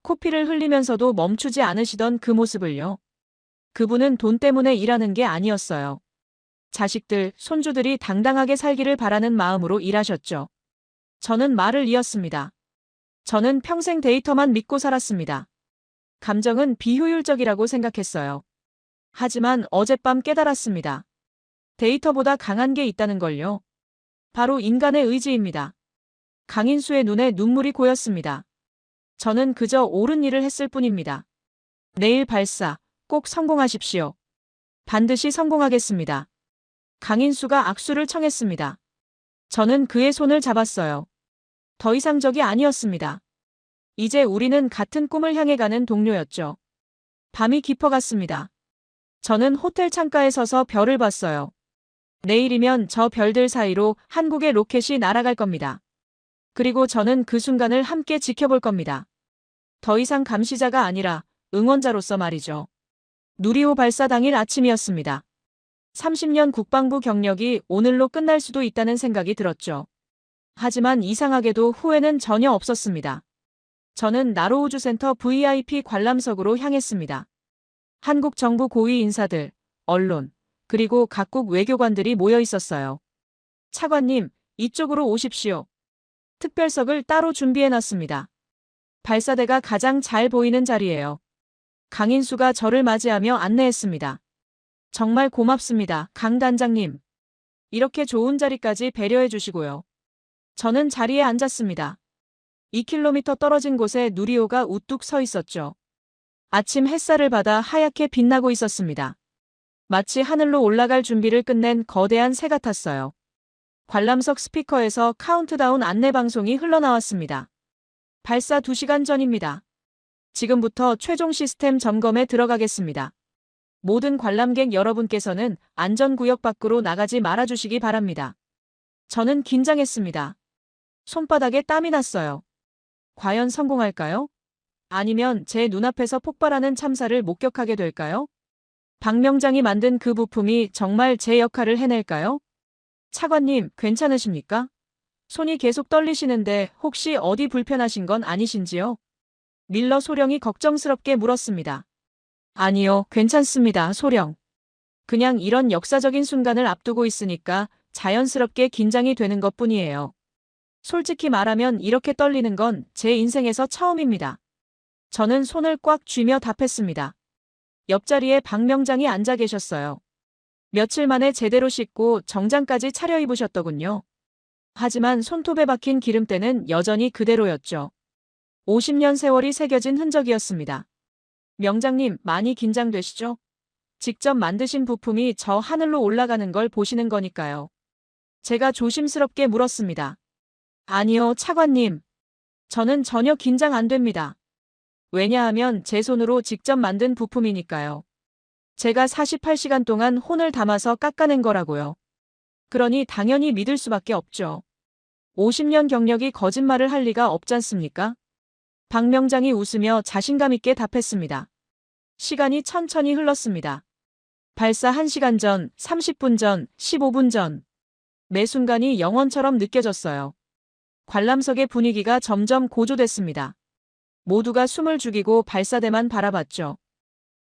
코피를 흘리면서도 멈추지 않으시던 그 모습을요. 그분은 돈 때문에 일하는 게 아니었어요. 자식들, 손주들이 당당하게 살기를 바라는 마음으로 일하셨죠. 저는 말을 이었습니다. 저는 평생 데이터만 믿고 살았습니다. 감정은 비효율적이라고 생각했어요. 하지만 어젯밤 깨달았습니다. 데이터보다 강한 게 있다는 걸요. 바로 인간의 의지입니다. 강인수의 눈에 눈물이 고였습니다. 저는 그저 옳은 일을 했을 뿐입니다. 내일 발사, 꼭 성공하십시오. 반드시 성공하겠습니다. 강인수가 악수를 청했습니다. 저는 그의 손을 잡았어요. 더 이상 적이 아니었습니다. 이제 우리는 같은 꿈을 향해 가는 동료였죠. 밤이 깊어갔습니다. 저는 호텔 창가에 서서 별을 봤어요. 내일이면 저 별들 사이로 한국의 로켓이 날아갈 겁니다. 그리고 저는 그 순간을 함께 지켜볼 겁니다. 더 이상 감시자가 아니라 응원자로서 말이죠. 누리호 발사 당일 아침이었습니다. 30년 국방부 경력이 오늘로 끝날 수도 있다는 생각이 들었죠. 하지만 이상하게도 후회는 전혀 없었습니다. 저는 나로우주센터 VIP 관람석으로 향했습니다. 한국 정부 고위 인사들, 언론, 그리고 각국 외교관들이 모여 있었어요. 차관님, 이쪽으로 오십시오. 특별석을 따로 준비해놨습니다. 발사대가 가장 잘 보이는 자리예요. 강인수가 저를 맞이하며 안내했습니다. 정말 고맙습니다, 강 단장님. 이렇게 좋은 자리까지 배려해 주시고요. 저는 자리에 앉았습니다. 2km 떨어진 곳에 누리호가 우뚝 서 있었죠. 아침 햇살을 받아 하얗게 빛나고 있었습니다. 마치 하늘로 올라갈 준비를 끝낸 거대한 새 같았어요. 관람석 스피커에서 카운트다운 안내방송이 흘러나왔습니다. 발사 2시간 전입니다. 지금부터 최종 시스템 점검에 들어가겠습니다. 모든 관람객 여러분께서는 안전구역 밖으로 나가지 말아주시기 바랍니다. 저는 긴장했습니다. 손바닥에 땀이 났어요. 과연 성공할까요? 아니면 제 눈앞에서 폭발하는 참사를 목격하게 될까요? 박명장이 만든 그 부품이 정말 제 역할을 해낼까요? 차관님, 괜찮으십니까? 손이 계속 떨리시는데 혹시 어디 불편하신 건 아니신지요? 밀러 소령이 걱정스럽게 물었습니다. 아니요, 괜찮습니다, 소령. 그냥 이런 역사적인 순간을 앞두고 있으니까 자연스럽게 긴장이 되는 것뿐이에요. 솔직히 말하면 이렇게 떨리는 건 제 인생에서 처음입니다. 저는 손을 꽉 쥐며 답했습니다. 옆자리에 박명장이 앉아 계셨어요. 며칠 만에 제대로 씻고 정장까지 차려입으셨더군요. 하지만 손톱에 박힌 기름때는 여전히 그대로였죠. 50년 세월이 새겨진 흔적이었습니다. 명장님, 많이 긴장되시죠? 직접 만드신 부품이 저 하늘로 올라가는 걸 보시는 거니까요. 제가 조심스럽게 물었습니다. 아니요, 차관님. 저는 전혀 긴장 안 됩니다. 왜냐하면 제 손으로 직접 만든 부품이니까요. 제가 48시간 동안 혼을 담아서 깎아낸 거라고요. 그러니 당연히 믿을 수밖에 없죠. 50년 경력이 거짓말을 할 리가 없잖습니까? 박명장이 웃으며 자신감 있게 답했습니다. 시간이 천천히 흘렀습니다. 발사 1시간 전, 30분 전, 15분 전. 매 순간이 영원처럼 느껴졌어요. 관람석의 분위기가 점점 고조됐습니다. 모두가 숨을 죽이고 발사대만 바라봤죠.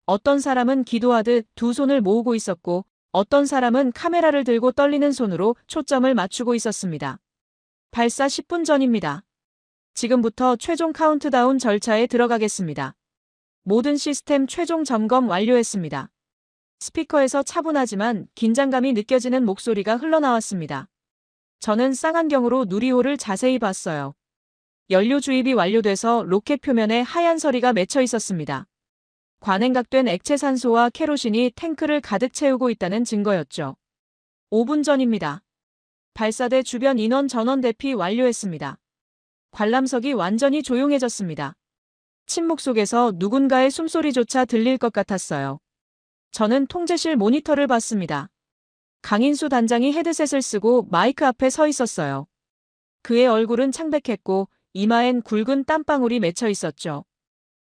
어떤 사람은 기도하듯 두 손을 모으고 있었고, 어떤 사람은 카메라를 들고 떨리는 손으로 초점을 맞추고 있었습니다. 발사 10분 전입니다. 지금부터 최종 카운트다운 절차에 들어가겠습니다. 모든 시스템 최종 점검 완료했습니다. 스피커에서 차분하지만 긴장감이 느껴지는 목소리가 흘러나왔습니다. 저는 쌍안경으로 누리호를 자세히 봤어요. 연료 주입이 완료돼서 로켓 표면에 하얀 서리가 맺혀 있었습니다. 관행각된 액체 산소와 케로신이 탱크를 가득 채우고 있다는 증거였죠. 5분 전입니다. 발사대 주변 인원 전원 대피 완료했습니다. 관람석이 완전히 조용해졌습니다. 침묵 속에서 누군가의 숨소리조차 들릴 것 같았어요. 저는 통제실 모니터를 봤습니다. 강인수 단장이 헤드셋을 쓰고 마이크 앞에 서 있었어요. 그의 얼굴은 창백했고 이마엔 굵은 땀방울이 맺혀 있었죠.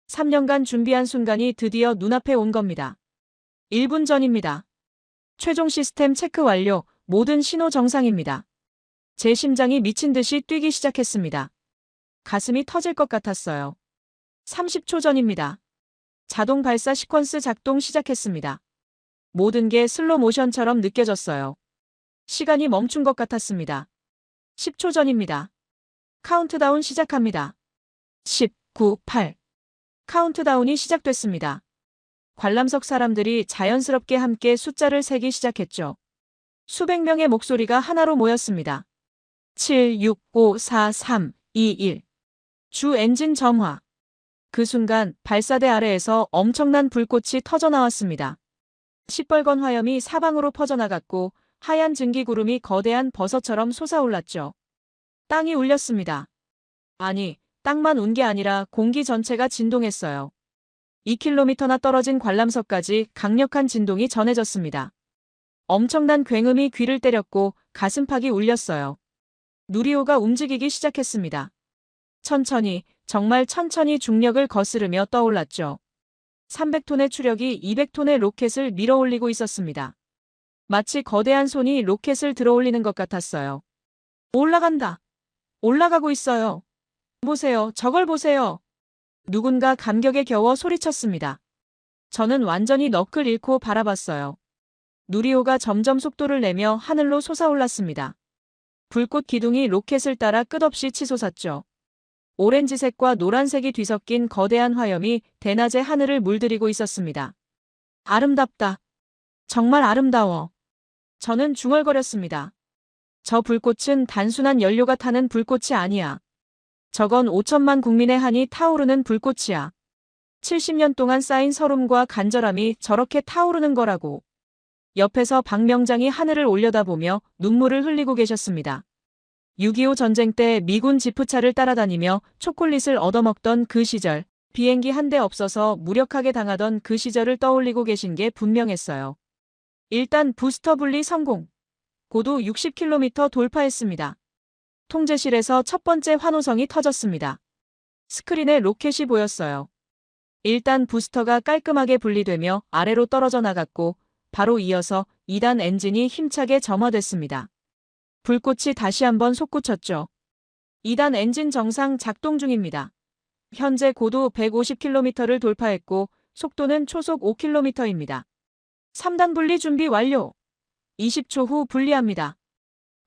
3년간 준비한 순간이 드디어 눈앞에 온 겁니다. 1분 전입니다. 최종 시스템 체크 완료, 모든 신호 정상입니다. 제 심장이 미친 듯이 뛰기 시작했습니다. 가슴이 터질 것 같았어요. 30초 전입니다. 자동 발사 시퀀스 작동 시작했습니다. 모든 게 슬로 모션처럼 느껴졌어요. 시간이 멈춘 것 같았습니다. 10초 전입니다. 카운트다운 시작합니다. 10, 9, 8. 카운트다운이 시작됐습니다. 관람석 사람들이 자연스럽게 함께 숫자를 세기 시작했죠. 수백 명의 목소리가 하나로 모였습니다. 7, 6, 5, 4, 3, 2, 1. 주 엔진 점화. 그 순간 발사대 아래에서 엄청난 불꽃이 터져나왔습니다. 시뻘건 화염이 사방으로 퍼져나갔고 하얀 증기구름이 거대한 버섯처럼 솟아올랐죠. 땅이 울렸습니다. 아니, 땅만 운 게 아니라 공기 전체가 진동했어요. 2km나 떨어진 관람석까지 강력한 진동이 전해졌습니다. 엄청난 굉음이 귀를 때렸고 가슴팍이 울렸어요. 누리호가 움직이기 시작했습니다. 천천히, 정말 천천히 중력을 거스르며 떠올랐죠. 300톤의 추력이 200톤의 로켓을 밀어올리고 있었습니다. 마치 거대한 손이 로켓을 들어올리는 것 같았어요. 올라간다. 올라가고 있어요. 보세요. 저걸 보세요. 누군가 감격에 겨워 소리쳤습니다. 저는 완전히 넋을 잃고 바라봤어요. 누리호가 점점 속도를 내며 하늘로 솟아올랐습니다. 불꽃 기둥이 로켓을 따라 끝없이 치솟았죠. 오렌지색과 노란색이 뒤섞인 거대한 화염이 대낮의 하늘을 물들이고 있었습니다. 아름답다. 정말 아름다워. 저는 중얼거렸습니다. 저 불꽃은 단순한 연료가 타는 불꽃이 아니야. 저건 5천만 국민의 한이 타오르는 불꽃이야. 70년 동안 쌓인 서름과 간절함이 저렇게 타오르는 거라고. 옆에서 박명장이 하늘을 올려다보며 눈물을 흘리고 계셨습니다. 6.25 전쟁 때 미군 지프차를 따라다니며 초콜릿을 얻어먹던 그 시절, 비행기 한 대 없어서 무력하게 당하던 그 시절을 떠올리고 계신 게 분명했어요. 일단 부스터 분리 성공. 고도 60km 돌파했습니다. 통제실에서 첫 번째 환호성이 터졌습니다. 스크린에 로켓이 보였어요. 일단 부스터가 깔끔하게 분리되며 아래로 떨어져 나갔고 바로 이어서 2단 엔진이 힘차게 점화됐습니다. 불꽃이 다시 한번 솟구쳤죠. 2단 엔진 정상 작동 중입니다. 현재 고도 150km를 돌파했고 속도는 초속 5km입니다. 3단 분리 준비 완료. 20초 후 분리합니다.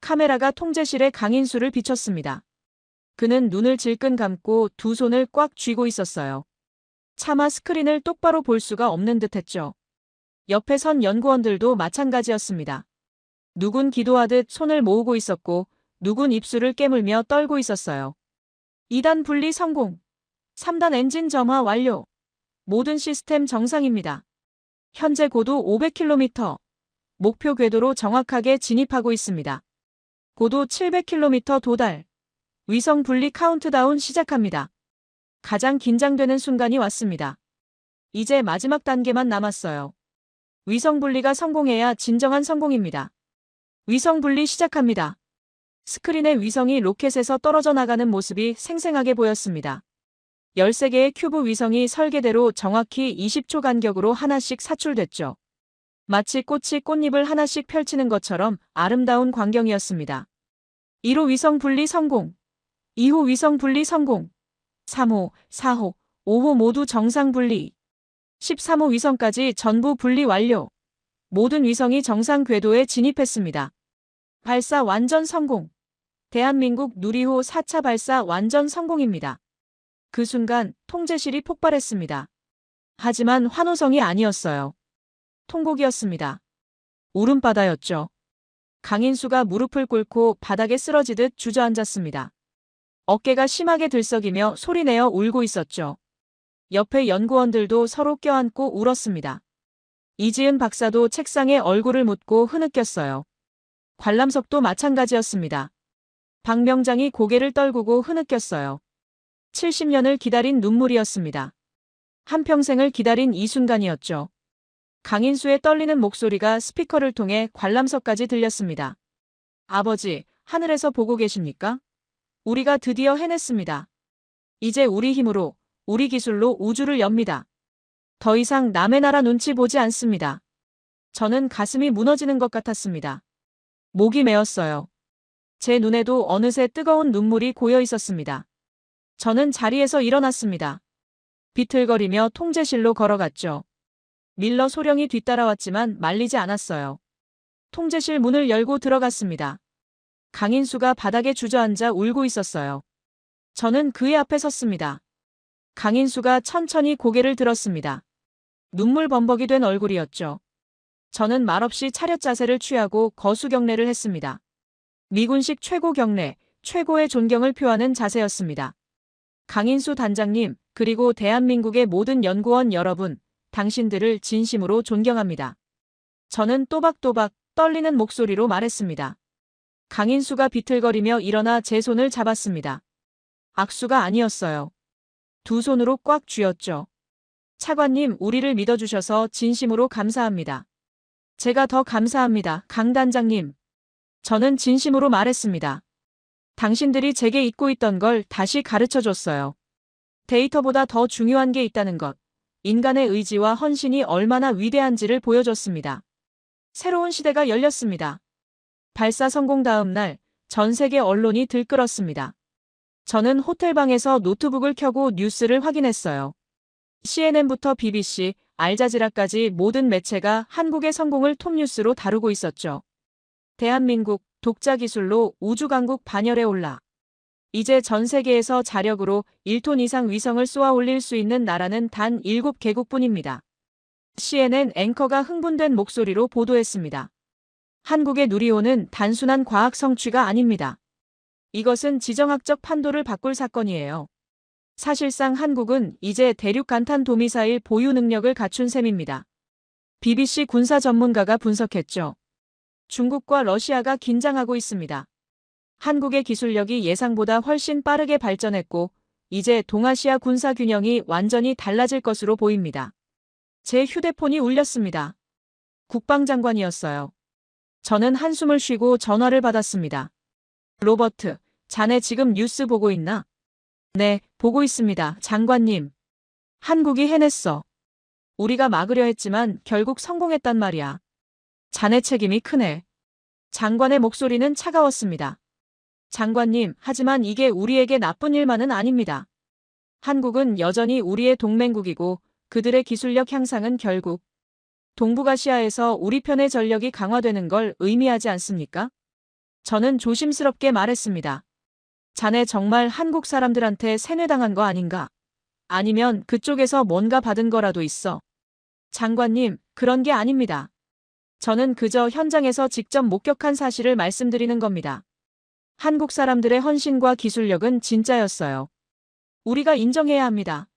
카메라가 통제실에 강인수를 비췄습니다. 그는 눈을 질끈 감고 두 손을 꽉 쥐고 있었어요. 차마 스크린을 똑바로 볼 수가 없는 듯했죠. 옆에 선 연구원들도 마찬가지였습니다. 누군 기도하듯 손을 모으고 있었고 누군 입술을 깨물며 떨고 있었어요. 2단 분리 성공. 3단 엔진 점화 완료. 모든 시스템 정상입니다. 현재 고도 500km. 목표 궤도로 정확하게 진입하고 있습니다. 고도 700km 도달. 위성 분리 카운트다운 시작합니다. 가장 긴장되는 순간이 왔습니다. 이제 마지막 단계만 남았어요. 위성 분리가 성공해야 진정한 성공입니다. 위성 분리 시작합니다. 스크린에 위성이 로켓에서 떨어져 나가는 모습이 생생하게 보였습니다. 13개의 큐브 위성이 설계대로 정확히 20초 간격으로 하나씩 사출됐죠. 마치 꽃이 꽃잎을 하나씩 펼치는 것처럼 아름다운 광경이었습니다. 1호 위성 분리 성공. 2호 위성 분리 성공. 3호, 4호, 5호 모두 정상 분리. 13호 위성까지 전부 분리 완료. 모든 위성이 정상 궤도에 진입했습니다. 발사 완전 성공. 대한민국 누리호 4차 발사 완전 성공입니다. 그 순간 통제실이 폭발했습니다. 하지만 환호성이 아니었어요. 통곡이었습니다. 울음바다였죠. 강인수가 무릎을 꿇고 바닥에 쓰러지듯 주저앉았습니다. 어깨가 심하게 들썩이며 소리내어 울고 있었죠. 옆에 연구원들도 서로 껴안고 울었습니다. 이지은 박사도 책상에 얼굴을 묻고 흐느꼈어요. 관람석도 마찬가지였습니다. 박 명장이 고개를 떨구고 흐느꼈어요. 70년을 기다린 눈물이었습니다. 한평생을 기다린 이 순간이었죠. 강인수의 떨리는 목소리가 스피커를 통해 관람석까지 들렸습니다. 아버지, 하늘에서 보고 계십니까? 우리가 드디어 해냈습니다. 이제 우리 힘으로, 우리 기술로 우주를 엽니다. 더 이상 남의 나라 눈치 보지 않습니다. 저는 가슴이 무너지는 것 같았습니다. 목이 메었어요. 제 눈에도 어느새 뜨거운 눈물이 고여 있었습니다. 저는 자리에서 일어났습니다. 비틀거리며 통제실로 걸어갔죠. 밀러 소령이 뒤따라왔지만 말리지 않았어요. 통제실 문을 열고 들어갔습니다. 강인수가 바닥에 주저앉아 울고 있었어요. 저는 그의 앞에 섰습니다. 강인수가 천천히 고개를 들었습니다. 눈물 범벅이 된 얼굴이었죠. 저는 말없이 차렷 자세를 취하고 거수 경례를 했습니다. 미군식 최고 경례, 최고의 존경을 표하는 자세였습니다. 강인수 단장님, 그리고 대한민국의 모든 연구원 여러분, 당신들을 진심으로 존경합니다. 저는 또박또박 떨리는 목소리로 말했습니다. 강인수가 비틀거리며 일어나 제 손을 잡았습니다. 악수가 아니었어요. 두 손으로 꽉 쥐었죠. 차관님, 우리를 믿어주셔서 진심으로 감사합니다. 제가 더 감사합니다, 강 단장님. 저는 진심으로 말했습니다. 당신들이 제게 잊고 있던 걸 다시 가르쳐줬어요. 데이터보다 더 중요한 게 있다는 것. 인간의 의지와 헌신이 얼마나 위대한지를 보여줬습니다. 새로운 시대가 열렸습니다. 발사 성공 다음 날, 전 세계 언론이 들끓었습니다. 저는 호텔방에서 노트북을 켜고 뉴스를 확인했어요. CNN부터 BBC, 알자지라까지 모든 매체가 한국의 성공을 톱뉴스로 다루고 있었죠. 대한민국, 독자 기술로 우주강국 반열에 올라. 이제 전 세계에서 자력으로 1톤 이상 위성을 쏘아 올릴 수 있는 나라는 단 7개국뿐입니다. CNN 앵커가 흥분된 목소리로 보도했습니다. 한국의 누리호는 단순한 과학 성취가 아닙니다. 이것은 지정학적 판도를 바꿀 사건이에요. 사실상 한국은 이제 대륙 간탄 도미사일 보유 능력을 갖춘 셈입니다. BBC 군사 전문가가 분석했죠. 중국과 러시아가 긴장하고 있습니다. 한국의 기술력이 예상보다 훨씬 빠르게 발전했고 이제 동아시아 군사 균형이 완전히 달라질 것으로 보입니다. 제 휴대폰이 울렸습니다. 국방장관이었어요. 저는 한숨을 쉬고 전화를 받았습니다. 로버트, 자네 지금 뉴스 보고 있나? 네, 보고 있습니다, 장관님. 한국이 해냈어. 우리가 막으려 했지만 결국 성공했단 말이야. 자네 책임이 크네. 장관의 목소리는 차가웠습니다. 장관님, 하지만 이게 우리에게 나쁜 일만은 아닙니다. 한국은 여전히 우리의 동맹국이고 그들의 기술력 향상은 결국 동북아시아에서 우리 편의 전력이 강화되는 걸 의미하지 않습니까? 저는 조심스럽게 말했습니다. 자네 정말 한국 사람들한테 세뇌당한 거 아닌가? 아니면 그쪽에서 뭔가 받은 거라도 있어? 장관님, 그런 게 아닙니다. 저는 그저 현장에서 직접 목격한 사실을 말씀드리는 겁니다. 한국 사람들의 헌신과 기술력은 진짜였어요. 우리가 인정해야 합니다.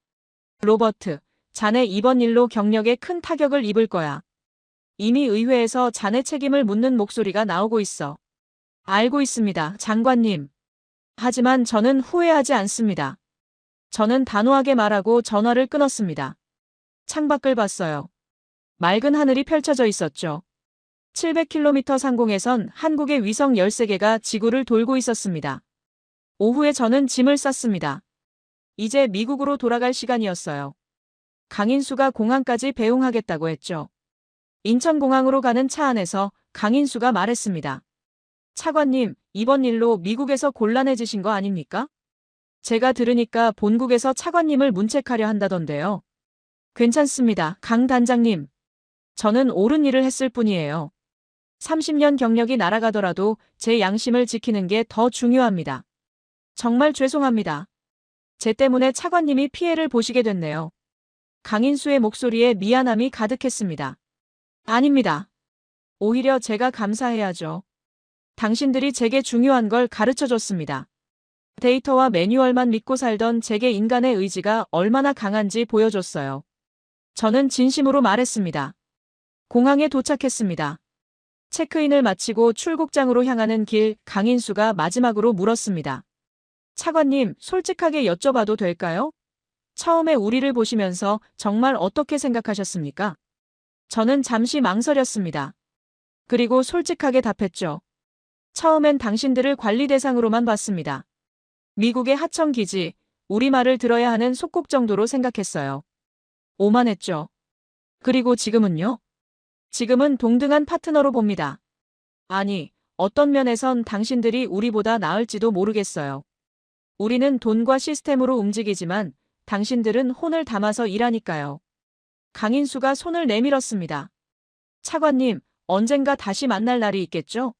로버트, 자네 이번 일로 경력에 큰 타격을 입을 거야. 이미 의회에서 자네 책임을 묻는 목소리가 나오고 있어. 알고 있습니다, 장관님. 하지만 저는 후회하지 않습니다. 저는 단호하게 말하고 전화를 끊었습니다. 창밖을 봤어요. 맑은 하늘이 펼쳐져 있었죠. 700km 상공에선 한국의 위성 13개가 지구를 돌고 있었습니다. 오후에 저는 짐을 쌌습니다. 이제 미국으로 돌아갈 시간이었어요. 강인수가 공항까지 배웅하겠다고 했죠. 인천공항으로 가는 차 안에서 강인수가 말했습니다. 차관님, 이번 일로 미국에서 곤란해지신 거 아닙니까? 제가 들으니까 본국에서 차관님을 문책하려 한다던데요. 괜찮습니다, 강 단장님. 저는 옳은 일을 했을 뿐이에요. 30년 경력이 날아가더라도 제 양심을 지키는 게 더 중요합니다. 정말 죄송합니다. 제 때문에 차관님이 피해를 보시게 됐네요. 강인수의 목소리에 미안함이 가득했습니다. 아닙니다. 오히려 제가 감사해야죠. 당신들이 제게 중요한 걸 가르쳐줬습니다. 데이터와 매뉴얼만 믿고 살던 제게 인간의 의지가 얼마나 강한지 보여줬어요. 저는 진심으로 말했습니다. 공항에 도착했습니다. 체크인을 마치고 출국장으로 향하는 길, 강인수가 마지막으로 물었습니다. 차관님, 솔직하게 여쭤봐도 될까요? 처음에 우리를 보시면서 정말 어떻게 생각하셨습니까? 저는 잠시 망설였습니다. 그리고 솔직하게 답했죠. 처음엔 당신들을 관리 대상으로만 봤습니다. 미국의 하청기지, 우리말을 들어야 하는 속국 정도로 생각했어요. 오만했죠. 그리고 지금은요? 지금은 동등한 파트너로 봅니다. 아니, 어떤 면에선 당신들이 우리보다 나을지도 모르겠어요. 우리는 돈과 시스템으로 움직이지만 당신들은 혼을 담아서 일하니까요. 강인수가 손을 내밀었습니다. 차관님, 언젠가 다시 만날 날이 있겠죠?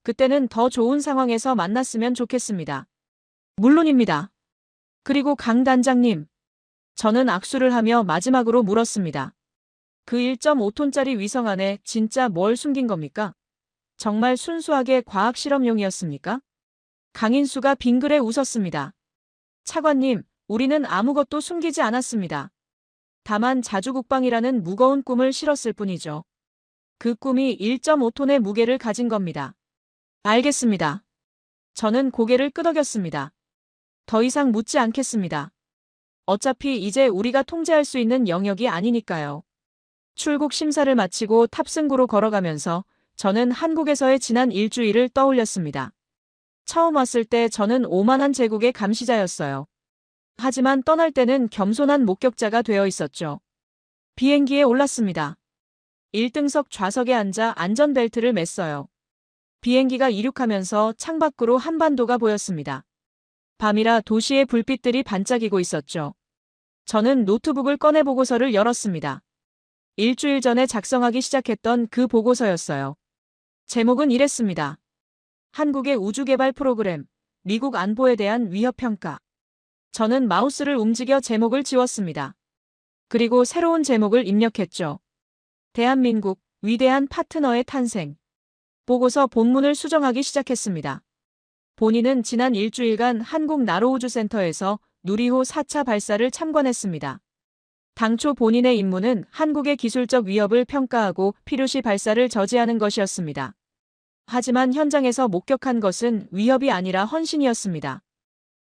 그때는 더 좋은 상황에서 만났으면 좋겠습니다. 물론입니다. 그리고 강 단장님. 저는 악수를 하며 마지막으로 물었습니다. 그 1.5톤짜리 위성 안에 진짜 뭘 숨긴 겁니까? 정말 순수하게 과학 실험용이었습니까? 강인수가 빙그레 웃었습니다. 차관님, 우리는 아무것도 숨기지 않았습니다. 다만 자주국방이라는 무거운 꿈을 실었을 뿐이죠. 그 꿈이 1.5톤의 무게를 가진 겁니다. 알겠습니다. 저는 고개를 끄덕였습니다. 더 이상 묻지 않겠습니다. 어차피 이제 우리가 통제할 수 있는 영역이 아니니까요. 출국 심사를 마치고 탑승구로 걸어가면서 저는 한국에서의 지난 일주일을 떠올렸습니다. 처음 왔을 때 저는 오만한 제국의 감시자였어요. 하지만 떠날 때는 겸손한 목격자가 되어 있었죠. 비행기에 올랐습니다. 1등석 좌석에 앉아 안전벨트를 맸어요. 비행기가 이륙하면서 창밖으로 한반도가 보였습니다. 밤이라 도시의 불빛들이 반짝이고 있었죠. 저는 노트북을 꺼내 보고서를 열었습니다. 일주일 전에 작성하기 시작했던 그 보고서였어요. 제목은 이랬습니다. 한국의 우주개발 프로그램, 미국 안보에 대한 위협평가. 저는 마우스를 움직여 제목을 지웠습니다. 그리고 새로운 제목을 입력했죠. 대한민국, 위대한 파트너의 탄생. 보고서 본문을 수정하기 시작했습니다. 본인은 지난 일주일간 한국 나로우주센터에서 누리호 4차 발사를 참관했습니다. 당초 본인의 임무는 한국의 기술적 위협을 평가하고 필요시 발사를 저지하는 것이었습니다. 하지만 현장에서 목격한 것은 위협이 아니라 헌신이었습니다.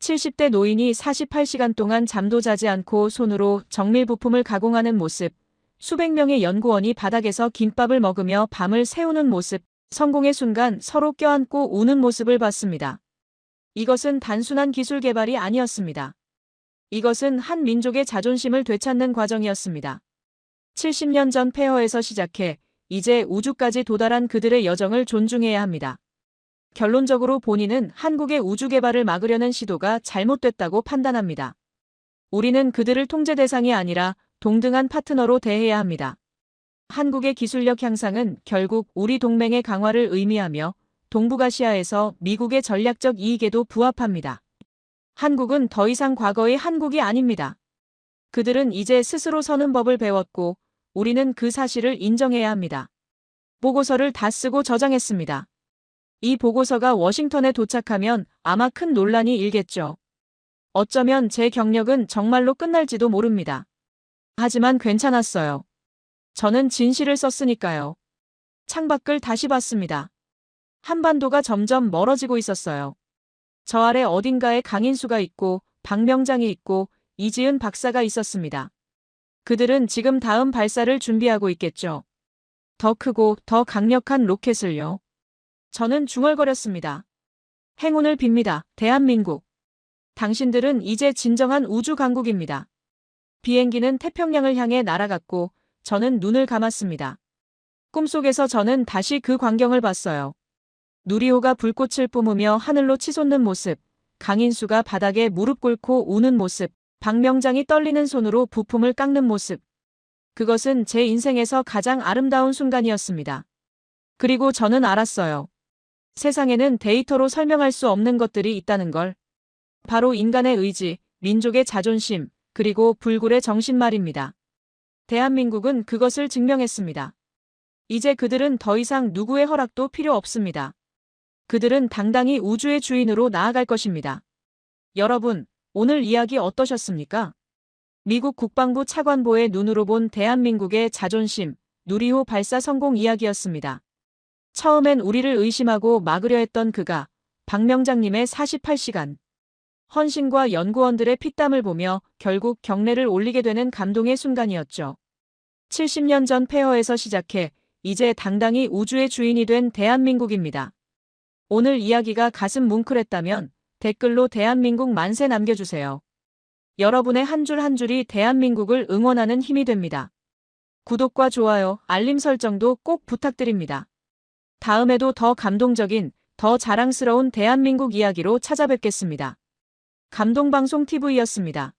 70대 노인이 48시간 동안 잠도 자지 않고 손으로 정밀 부품을 가공하는 모습, 수백 명의 연구원이 바닥에서 김밥을 먹으며 밤을 새우는 모습, 성공의 순간 서로 껴안고 우는 모습을 봤습니다. 이것은 단순한 기술 개발이 아니었습니다. 이것은 한 민족의 자존심을 되찾는 과정이었습니다. 70년 전 폐허에서 시작해 이제 우주까지 도달한 그들의 여정을 존중해야 합니다. 결론적으로 본인은 한국의 우주 개발을 막으려는 시도가 잘못됐다고 판단합니다. 우리는 그들을 통제 대상이 아니라 동등한 파트너로 대해야 합니다. 한국의 기술력 향상은 결국 우리 동맹의 강화를 의미하며 동북아시아에서 미국의 전략적 이익에도 부합합니다. 한국은 더 이상 과거의 한국이 아닙니다. 그들은 이제 스스로 서는 법을 배웠고 우리는 그 사실을 인정해야 합니다. 보고서를 다 쓰고 저장했습니다. 이 보고서가 워싱턴에 도착하면 아마 큰 논란이 일겠죠. 어쩌면 제 경력은 정말로 끝날지도 모릅니다. 하지만 괜찮았어요. 저는 진실을 썼으니까요. 창밖을 다시 봤습니다. 한반도가 점점 멀어지고 있었어요. 저 아래 어딘가에 강인수가 있고 박명장이 있고 이지은 박사가 있었습니다. 그들은 지금 다음 발사를 준비하고 있겠죠. 더 크고 더 강력한 로켓을요. 저는 중얼거렸습니다. 행운을 빕니다, 대한민국. 당신들은 이제 진정한 우주 강국입니다. 비행기는 태평양을 향해 날아갔고 저는 눈을 감았습니다. 꿈속에서 저는 다시 그 광경을 봤어요. 누리호가 불꽃을 뿜으며 하늘로 치솟는 모습, 강인수가 바닥에 무릎 꿇고 우는 모습, 박명장이 떨리는 손으로 부품을 깎는 모습. 그것은 제 인생에서 가장 아름다운 순간이었습니다. 그리고 저는 알았어요. 세상에는 데이터로 설명할 수 없는 것들이 있다는 걸. 바로 인간의 의지, 민족의 자존심, 그리고 불굴의 정신 말입니다. 대한민국은 그것을 증명했습니다. 이제 그들은 더 이상 누구의 허락도 필요 없습니다. 그들은 당당히 우주의 주인으로 나아갈 것입니다. 여러분, 오늘 이야기 어떠셨습니까? 미국 국방부 차관보의 눈으로 본 대한민국의 자존심, 누리호 발사 성공 이야기였습니다. 처음엔 우리를 의심하고 막으려 했던 그가 박명장님의 48시간 헌신과 연구원들의 피땀을 보며 결국 경례를 올리게 되는 감동의 순간이었죠. 70년 전 폐허에서 시작해 이제 당당히 우주의 주인이 된 대한민국입니다. 오늘 이야기가 가슴 뭉클했다면 댓글로 대한민국 만세 남겨주세요. 여러분의 한 줄 한 줄이 대한민국을 응원하는 힘이 됩니다. 구독과 좋아요, 알림 설정도 꼭 부탁드립니다. 다음에도 더 감동적인, 더 자랑스러운 대한민국 이야기로 찾아뵙겠습니다. 감동방송 TV였습니다.